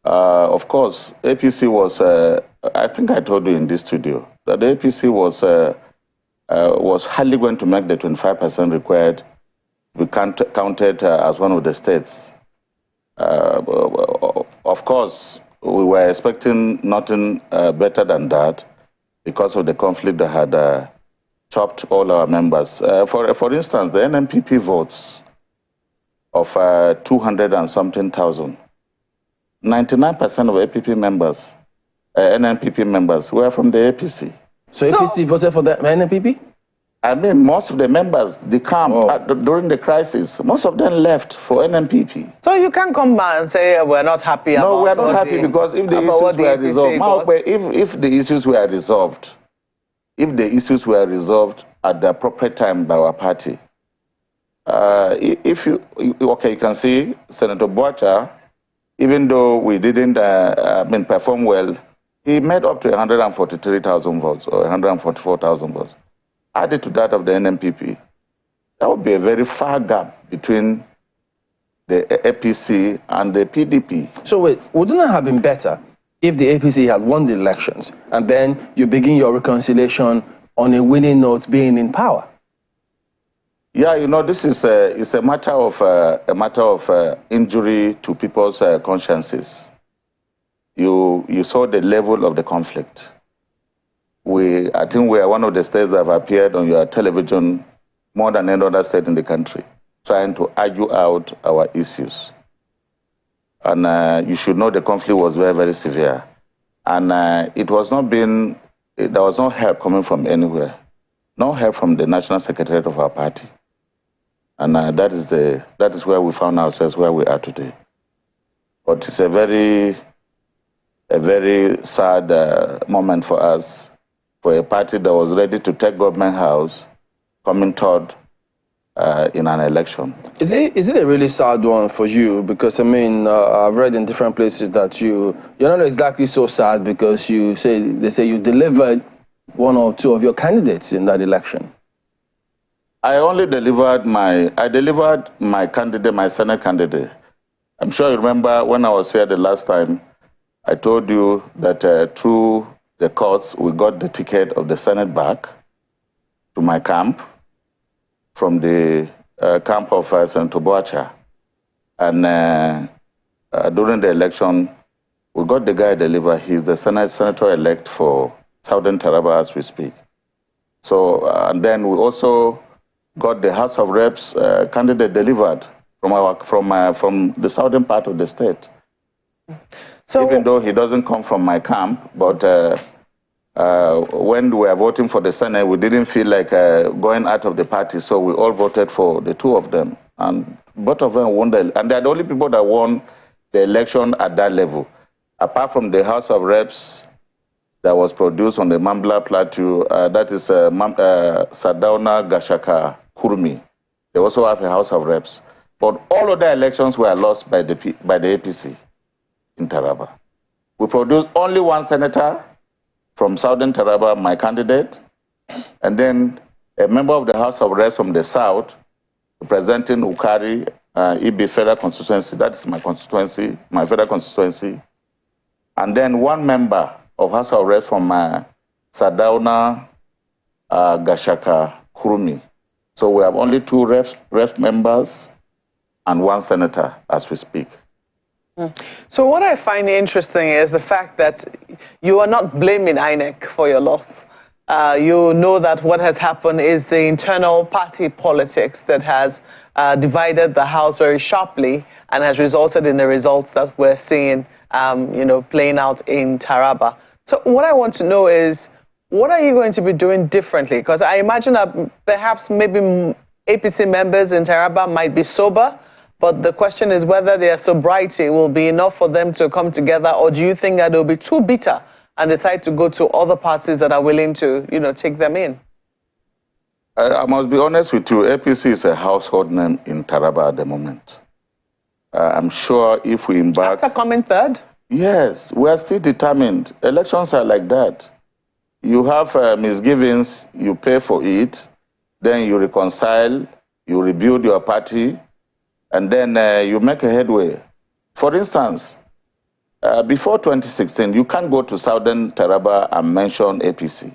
of course, APC was, I think I told you in this studio, that the APC was hardly going to make the 25% required to be counted as one of the states. Of course, we were expecting nothing better than that, because of the conflict that had chopped all our members. For instance, the NNPP votes of 200 and something thousand, 99% of APP members, NNPP members, were from the APC. So APC voted for the NNPP? I mean, most of the members, they come during the crisis, most of them left for NNPP. So you can't come back and say we're not happy about it. No, we're not happy, because if the issues were resolved, if the issues were resolved, if the issues were resolved at the appropriate time by our party, you can see Senator Bwacha, even though we didn't perform well, he made up to 143,000 votes or 144,000 votes. Added to that of the NNPP, that would be a very far gap between the APC and the PDP. So wait, wouldn't it have been better if the APC had won the elections and then you begin your reconciliation on a winning note, being in power? Yeah, you know, this is a matter of injury to people's consciences. You saw the level of the conflict. I think we are one of the states that have appeared on your television more than any other state in the country, trying to argue out our issues. And you should know the conflict was very, very severe. And it was not being there was no help coming from anywhere. No help from the national secretariat of our party. And that is where we found ourselves where we are today. But it's a very sad moment for us, for a party that was ready to take government house, coming third in an election. Is it a really sad one for you? Because I mean, I've read in different places that you're not exactly so sad because they say you delivered one or two of your candidates in that election. I delivered my candidate, my Senate candidate. I'm sure you remember when I was here the last time, I told you that through the courts, we got the ticket of the Senate back to my camp from the camp of Senator Boacha. And during the election, we got the guy delivered. He's the senator-elect for Southern Taraba as we speak. So, and then we also got the House of Reps candidate delivered from the southern part of the state. So, even though he doesn't come from my camp, but when we were voting for the Senate, we didn't feel like going out of the party, so we all voted for the two of them. And both of them won, and they're the only people that won the election at that level. Apart from the House of Reps that was produced on the Mambla Plateau, that is Sadauna Gashaka Kurmi. They also have a House of Reps. But all of the elections were lost by the APC in Taraba. We produced only one senator from Southern Taraba, my candidate, and then a member of the House of Reps from the South, representing Ukari, Ibi Federal Constituency. That is my constituency, my federal constituency. And then one member of House of Reps from Sadauna Gashaka Kurumi. So we have only two rep members and one senator as we speak. So what I find interesting is the fact that you are not blaming INEC for your loss. You know that what has happened is the internal party politics that has divided the House very sharply and has resulted in the results that we're seeing playing out in Taraba. So what I want to know is, what are you going to be doing differently? Because I imagine that perhaps maybe APC members in Taraba might be sober, but the question is whether their sobriety will be enough for them to come together, or do you think that they'll be too bitter and decide to go to other parties that are willing to, take them in? I must be honest with you, APC is a household name in Taraba at the moment. I'm sure if we embark... After coming third? Yes, we are still determined. Elections are like that. You have misgivings, you pay for it, then you reconcile, you rebuild your party, and then you make a headway. For instance, before 2016, you can't go to Southern Taraba and mention APC.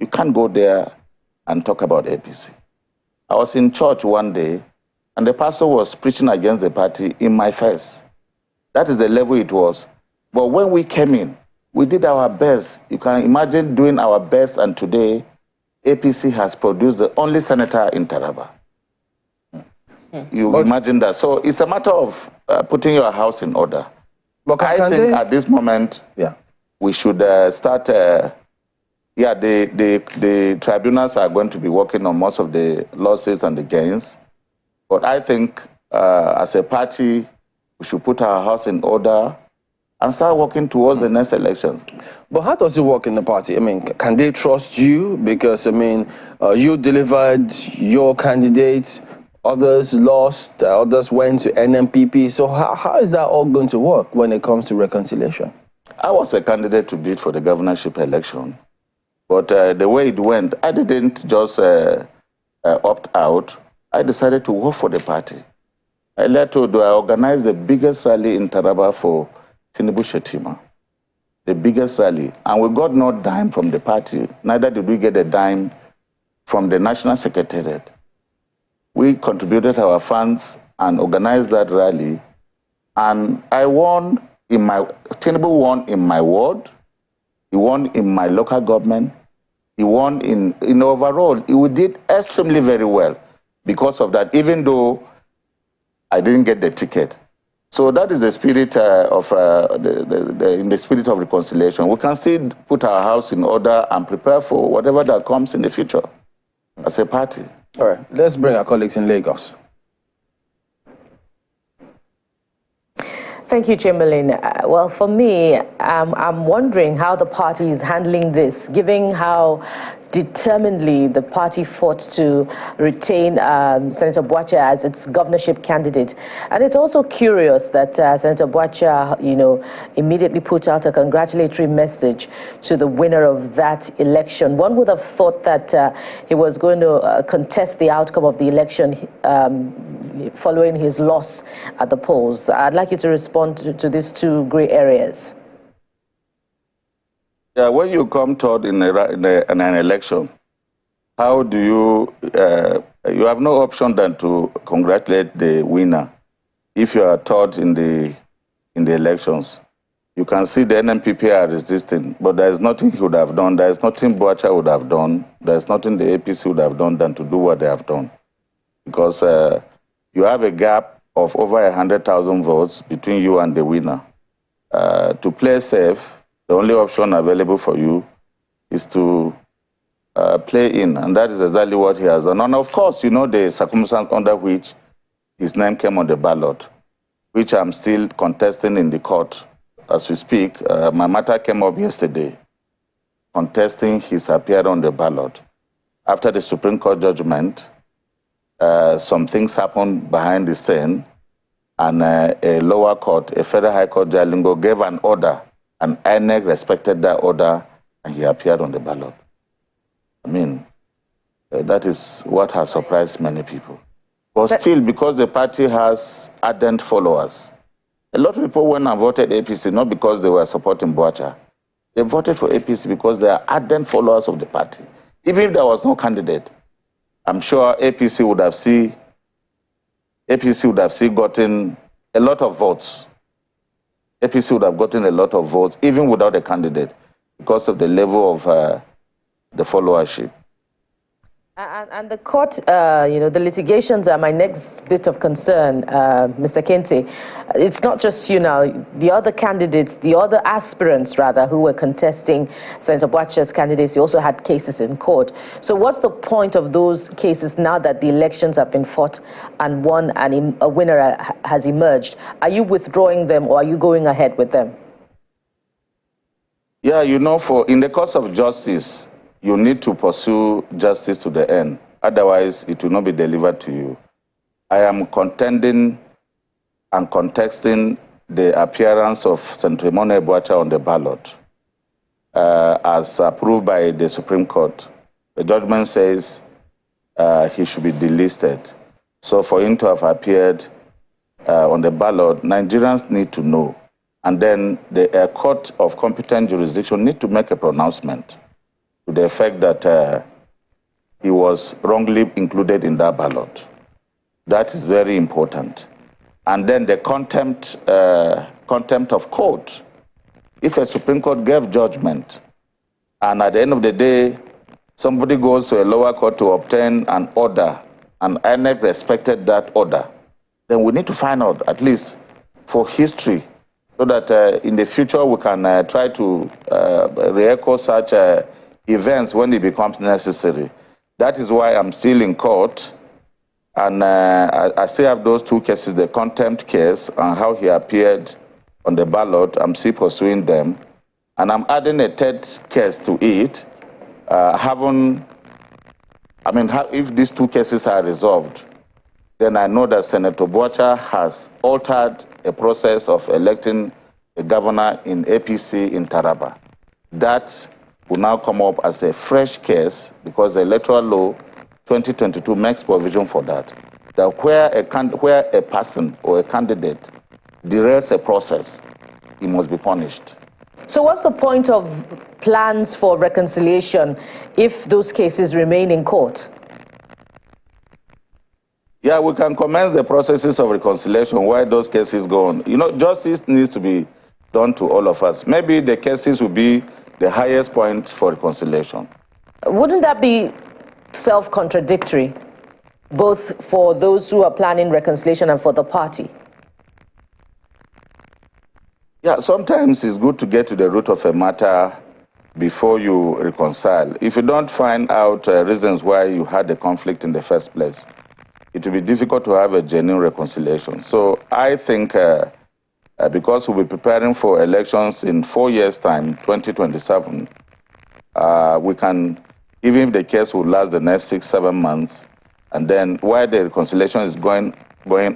You can't go there and talk about APC. I was in church one day, and the pastor was preaching against the party in my face. That is the level it was. But when we came in, we did our best. You can imagine doing our best, and today, APC has produced the only senator in Taraba. You imagine that. So it's a matter of putting your house in order. But I think at this moment, we should start... the tribunals are going to be working on most of the losses and the gains. But I think as a party, we should put our house in order and start working towards the next elections. But how does it work in the party? I mean, can they trust you? Because, I mean, you delivered your candidate, others lost, others went to NMPP. So how is that all going to work when it comes to reconciliation? I was a candidate to bid for the governorship election. But the way it went, I didn't just opt out. I decided to work for the party. I organized the biggest rally in Taraba for Tinubu Shetima, the biggest rally. And we got no dime from the party, neither did we get a dime from the National Secretariat. We contributed our funds and organized that rally. And I won Tinubu won in my ward, he won in my local government, he won in overall. We did extremely very well because of that, even though I didn't get the ticket. So that is the spirit in the spirit of reconciliation. We can still put our house in order and prepare for whatever that comes in the future as a party. All right, let's bring our colleagues in Lagos. Thank you, Chamberlain. Well, for me, I'm wondering how the party is handling this, given how determinedly the party fought to retain Senator Boacha as its governorship candidate. And it's also curious that Senator Boacha, immediately put out a congratulatory message to the winner of that election. One would have thought that he was going to contest the outcome of the election following his loss at the polls. I'd like you to respond to these two gray areas. Yeah, when you come third in an election, how do you have no option than to congratulate the winner if you are third in the elections. You can see the NNPP are resisting, but there is nothing he would have done. There is nothing Boacha would have done. There is nothing the APC would have done than to do what they have done. Because you have a gap of over 100,000 votes between you and the winner. To play safe, the only option available for you is to play in, and that is exactly what he has done. And of course, you know the circumstance under which his name came on the ballot, which I'm still contesting in the court as we speak. My matter came up yesterday, contesting his appearance on the ballot. After the Supreme Court judgment, some things happened behind the scene, and a lower court, a federal high court, Jalingo, gave an order, and INEC respected that order, and he appeared on the ballot. I mean, that is what has surprised many people. But still, because the party has ardent followers, a lot of people went and voted APC, not because they were supporting Boacha. They voted for APC because they are ardent followers of the party. Even if there was no candidate, I'm sure APC would have gotten a lot of votes. APC would have gotten a lot of votes, even without a candidate, because of the level of the followership. And the court, the litigations are my next bit of concern, Mr. Kente. It's not just, the other candidates, the other aspirants, rather, who were contesting Senator Boacha's candidacy also had cases in court. So what's the point of those cases now that the elections have been fought and won and a winner has emerged? Are you withdrawing them or are you going ahead with them? Yeah, in the course of justice, you need to pursue justice to the end. Otherwise, it will not be delivered to you. I am contending and contesting the appearance of Senator Boacha on the ballot as approved by the Supreme Court. The judgment says he should be delisted. So for him to have appeared on the ballot, Nigerians need to know. And then the court of competent jurisdiction need to make a pronouncement to the effect that he was wrongly included in that ballot. That is very important. And then the contempt of court. If a Supreme Court gave judgment, and at the end of the day, somebody goes to a lower court to obtain an order, and INEC respected that order, then we need to find out, at least for history, so that in the future we can try to re-echo such events when it becomes necessary. That is why I'm still in court, and I still have those two cases, the contempt case and how he appeared on the ballot. I'm still pursuing them, and I'm adding a third case to it. If these two cases are resolved, then I know that Senator Boacha has altered a process of electing a governor in APC in Taraba. That will now come up as a fresh case because the Electoral Law 2022 makes provision for that. That where a person or a candidate derails a process, he must be punished. So what's the point of plans for reconciliation if those cases remain in court? Yeah, we can commence the processes of reconciliation while those cases go on. Justice needs to be done to all of us. Maybe the cases will be the highest point for reconciliation. Wouldn't that be self-contradictory, both for those who are planning reconciliation and for the party? Yeah, sometimes it's good to get to the root of a matter before you reconcile. If you don't find out reasons why you had the conflict in the first place, it will be difficult to have a genuine reconciliation. So I think because we'll be preparing for elections in 4 years' time, 2027, we can, even if the case will last the next 6-7 months, and then while the reconciliation is going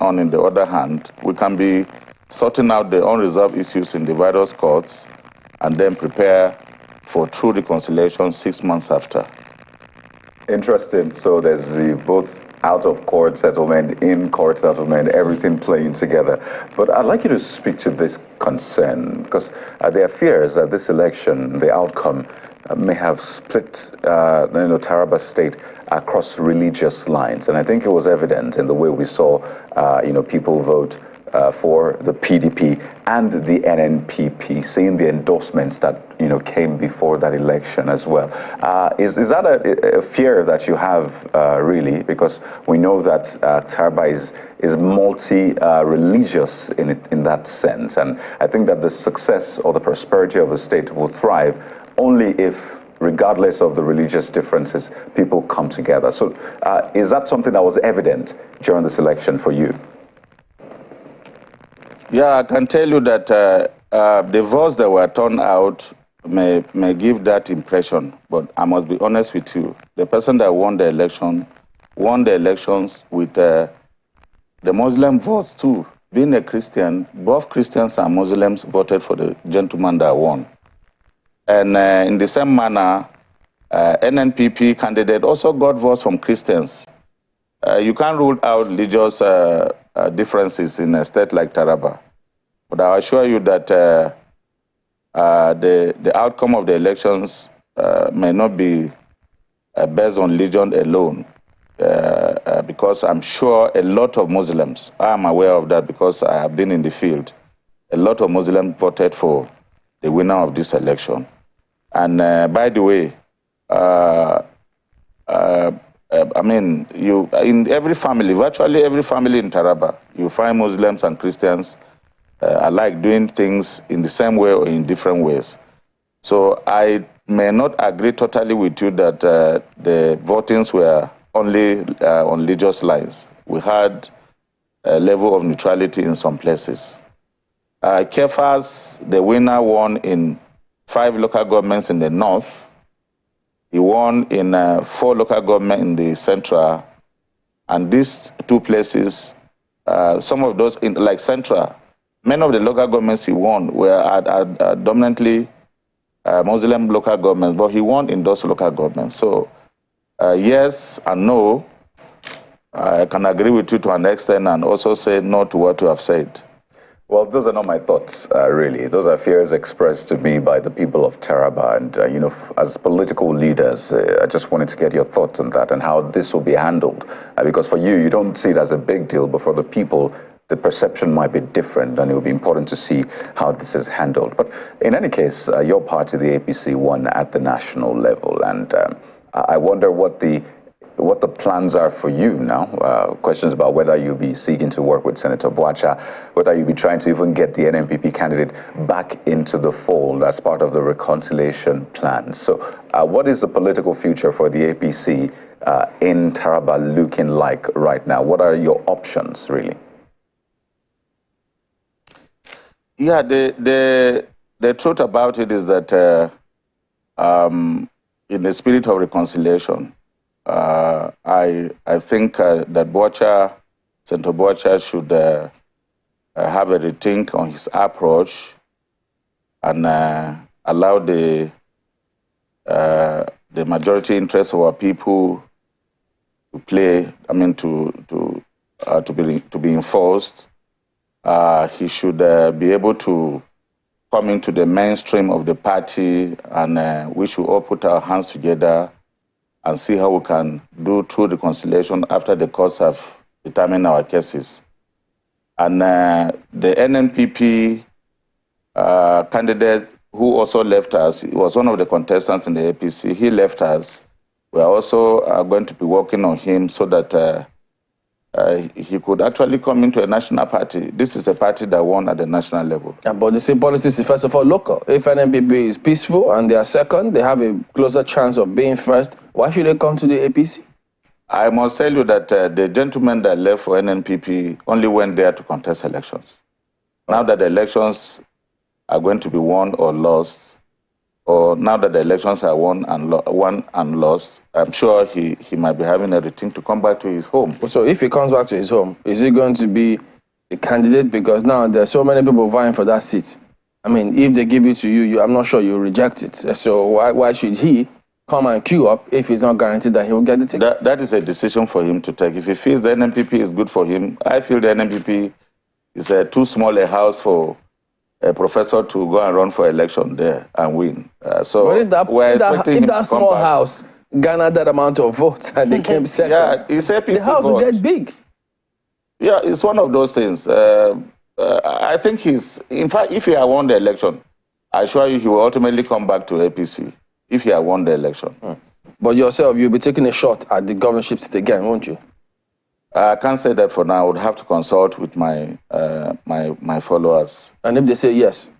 on in the other hand, we can be sorting out the unresolved issues in the various courts and then prepare for true reconciliation 6 months after. Interesting. So there's the both out-of-court settlement, in-court settlement, everything playing together. But I'd like you to speak to this concern, because there are fears that this election, the outcome, may have split Taraba State across religious lines. And I think it was evident in the way we saw people vote for the PDP and the NNPP, seeing the endorsements that came before that election as well. Is that a fear that you have really? Because we know that Taraba is multi-religious in that sense, and I think that the success or the prosperity of a state will thrive only if, regardless of the religious differences, people come together. So is that something that was evident during this election for you? Yeah, I can tell you that the votes that were turned out may give that impression, but I must be honest with you. The person that won the elections with the Muslim votes too. Being a Christian, both Christians and Muslims voted for the gentleman that won. And in the same manner, NNPP candidate also got votes from Christians. You can't rule out religious differences in a state like Taraba. But I assure you that the outcome of the elections may not be based on religion alone, because I'm sure a lot of Muslims, I am aware of that because I have been in the field, a lot of Muslims voted for the winner of this election. And by the way, I mean, in every family, virtually every family in Taraba, you find Muslims and Christians alike doing things in the same way or in different ways. So I may not agree totally with you that the votings were only on religious lines. We had a level of neutrality in some places. Kefas, the winner, won in 5 local governments in the north. He won in 4 local governments in the central. And these 2 places, some of those, like central, many of the local governments he won were dominantly Muslim local governments, but he won in those local governments. So yes and no, I can agree with you to an extent and also say no to what you have said. Well, those are not my thoughts, really. Those are fears expressed to me by the people of Taraba. And, as political leaders, I just wanted to get your thoughts on that and how this will be handled. Because for you, you don't see it as a big deal, but for the people, the perception might be different, and it will be important to see how this is handled. But in any case, your party, the APC, won at the national level. And I wonder what the plans are for you now. Questions about whether you'll be seeking to work with Senator Boacha, whether you'll be trying to even get the NNPP candidate back into the fold as part of the reconciliation plan. So what is the political future for the APC in Taraba looking like right now? What are your options, really? Yeah, the truth about it is that in the spirit of reconciliation, I think that Senator Boacha should have a rethink on his approach and allow the majority interest of our people to play. I mean, to be enforced. He should be able to come into the mainstream of the party, and we should all put our hands together and see how we can do true reconciliation after the courts have determined our cases. And the NNPP candidate who also left us, he was one of the contestants in the APC, he left us. We are also going to be working on him so that he could actually come into a national party. This is a party that won at the national level. Yeah, but the same politics is first of all local. If NNPP is peaceful and they are second, they have a closer chance of being first. Why should they come to the APC? I must tell you that the gentleman that left for NNPP only went there to contest elections. Now that the elections are going to be won or lost, or now that the elections are won and lost, I'm sure he might be having everything to come back to his home. So if he comes back to his home, is he going to be a candidate? Because now there are so many people vying for that seat. I mean, if they give it to you, I'm not sure you'll reject it. So why should he come and queue up if he's not guaranteed that he will get the ticket? That is a decision for him to take. If he feels the NNPP is good for him, I feel the NNPP is too small a house for a professor to go and run for election there and win. So if that small house garnered that amount of votes and they came second, yeah, it's APC the house will get big. Yeah, it's one of those things. I think in fact, if he had won the election, I assure you he will ultimately come back to APC if he had won the election. But yourself, you'll be taking a shot at the governorship seat again, won't you? I can't say that for now. I would have to consult with my my followers. And if they say yes?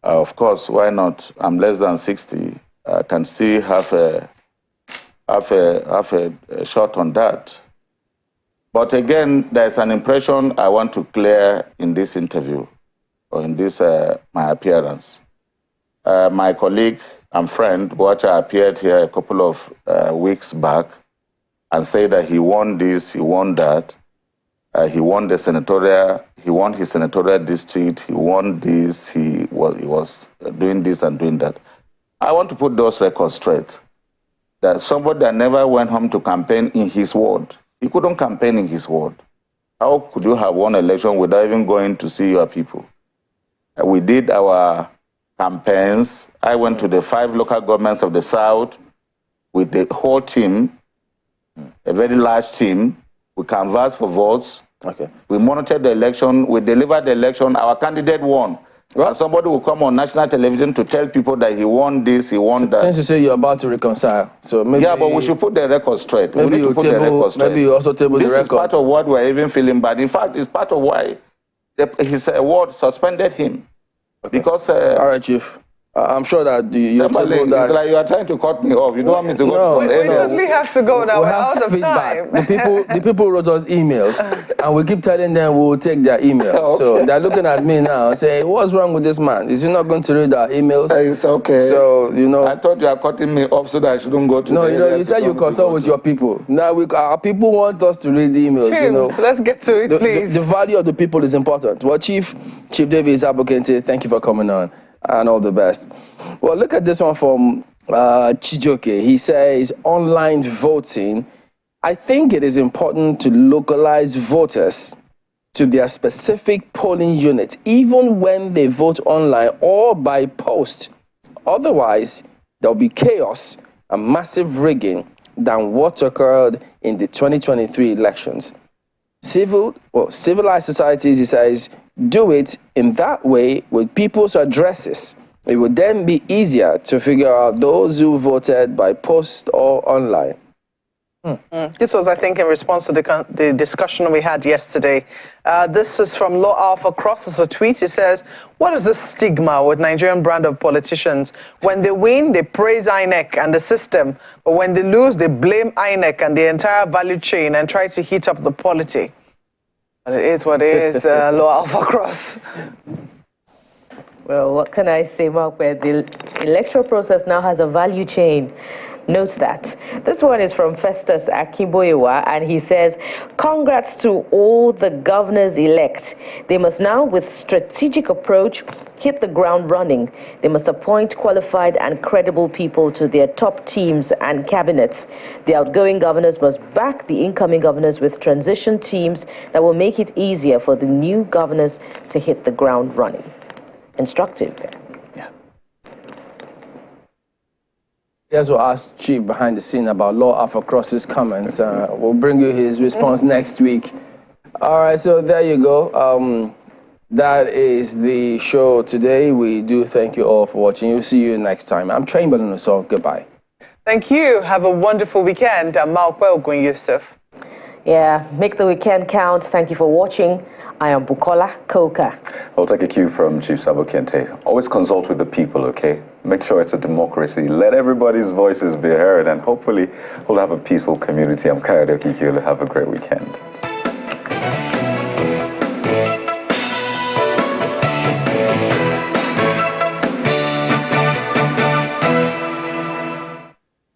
Of course, why not? I'm less than 60. I can still have a shot on that. But again, there's an impression I want to clear in this interview, or in this my appearance. My colleague and friend, Boacha, appeared here a couple of weeks back and said that he won this, he won that, he won the senatorial, he won his senatorial district, he won this, he was doing this and doing that. I want to put those records straight. That somebody that never went home to campaign in his ward, he couldn't campaign in his ward. How could you have won election without even going to see your people? We did our campaigns. I went to the 5 local governments of the South with the whole team, a very large team. We canvassed for votes. Okay. We monitored the election. We delivered the election. Our candidate won. Well, and somebody will come on national television to tell people that he won this, he won that. Since you say you're about to reconcile, so maybe... Yeah, but we should put the record straight. Maybe we need to put the record straight. Maybe you also table the record. This is part of what we're even feeling bad. In fact, it's part of why his ward suspended him. Okay. Because... all right, Chief. I'm sure that you table that... It's like you are trying to cut me off. You don't want me to go to we have to go now. We're out of feedback. time. The people wrote us emails, and we keep telling them we'll take their emails. Okay. So they're looking at me now, saying, "What's wrong with this man? Is he not going to read our emails?" It's okay. So I thought you are cutting me off so that I shouldn't go to. No, you said you consult with your people. Now our people want us to read the emails. Chief, so let's get to it, please. The value of the people is important. Well, Chief David Zabokente, thank you for coming on. And all the best. Well, look at this one from Chijoke. He says, online voting, I think it is important to localize voters to their specific polling unit, even when they vote online or by post. Otherwise, there'll be chaos and massive rigging than what occurred in the 2023 elections. Civilized societies, he says, do it in that way with people's addresses. It would then be easier to figure out those who voted by post or online. This was, I think, in response to the discussion we had yesterday. This is from Law Alpha Cross. It's a tweet. It says, what is the stigma with Nigerian brand of politicians? When they win, they praise INEC and the system. But when they lose, they blame INEC and the entire value chain and try to heat up the polity. But it is what it is, Law Alpha Cross. Well, what can I say, Mark? Where the electoral process now has a value chain. Note that. This one is from Festus Akimboyewa, and he says, congrats to all the governors-elect. They must now, with strategic approach, hit the ground running. They must appoint qualified and credible people to their top teams and cabinets. The outgoing governors must back the incoming governors with transition teams that will make it easier for the new governors to hit the ground running. Instructive there. He also asked Chief behind the scene about Law Alpha Cross's comments. We'll bring you his response next week. All right, so there you go. That is the show today. We do thank you all for watching. We'll see you next time. I'm Chamberlain, so goodbye. Thank you. Have a wonderful weekend. I'm Mark Yusuf. Yeah, make the weekend count. Thank you for watching. I am Bukola Koka. I'll take a cue from Chief Sabo Kente. Always consult with the people, okay? Make sure it's a democracy. Let everybody's voices be heard, and hopefully we'll have a peaceful community. I'm Kayode Okikule. Have a great weekend.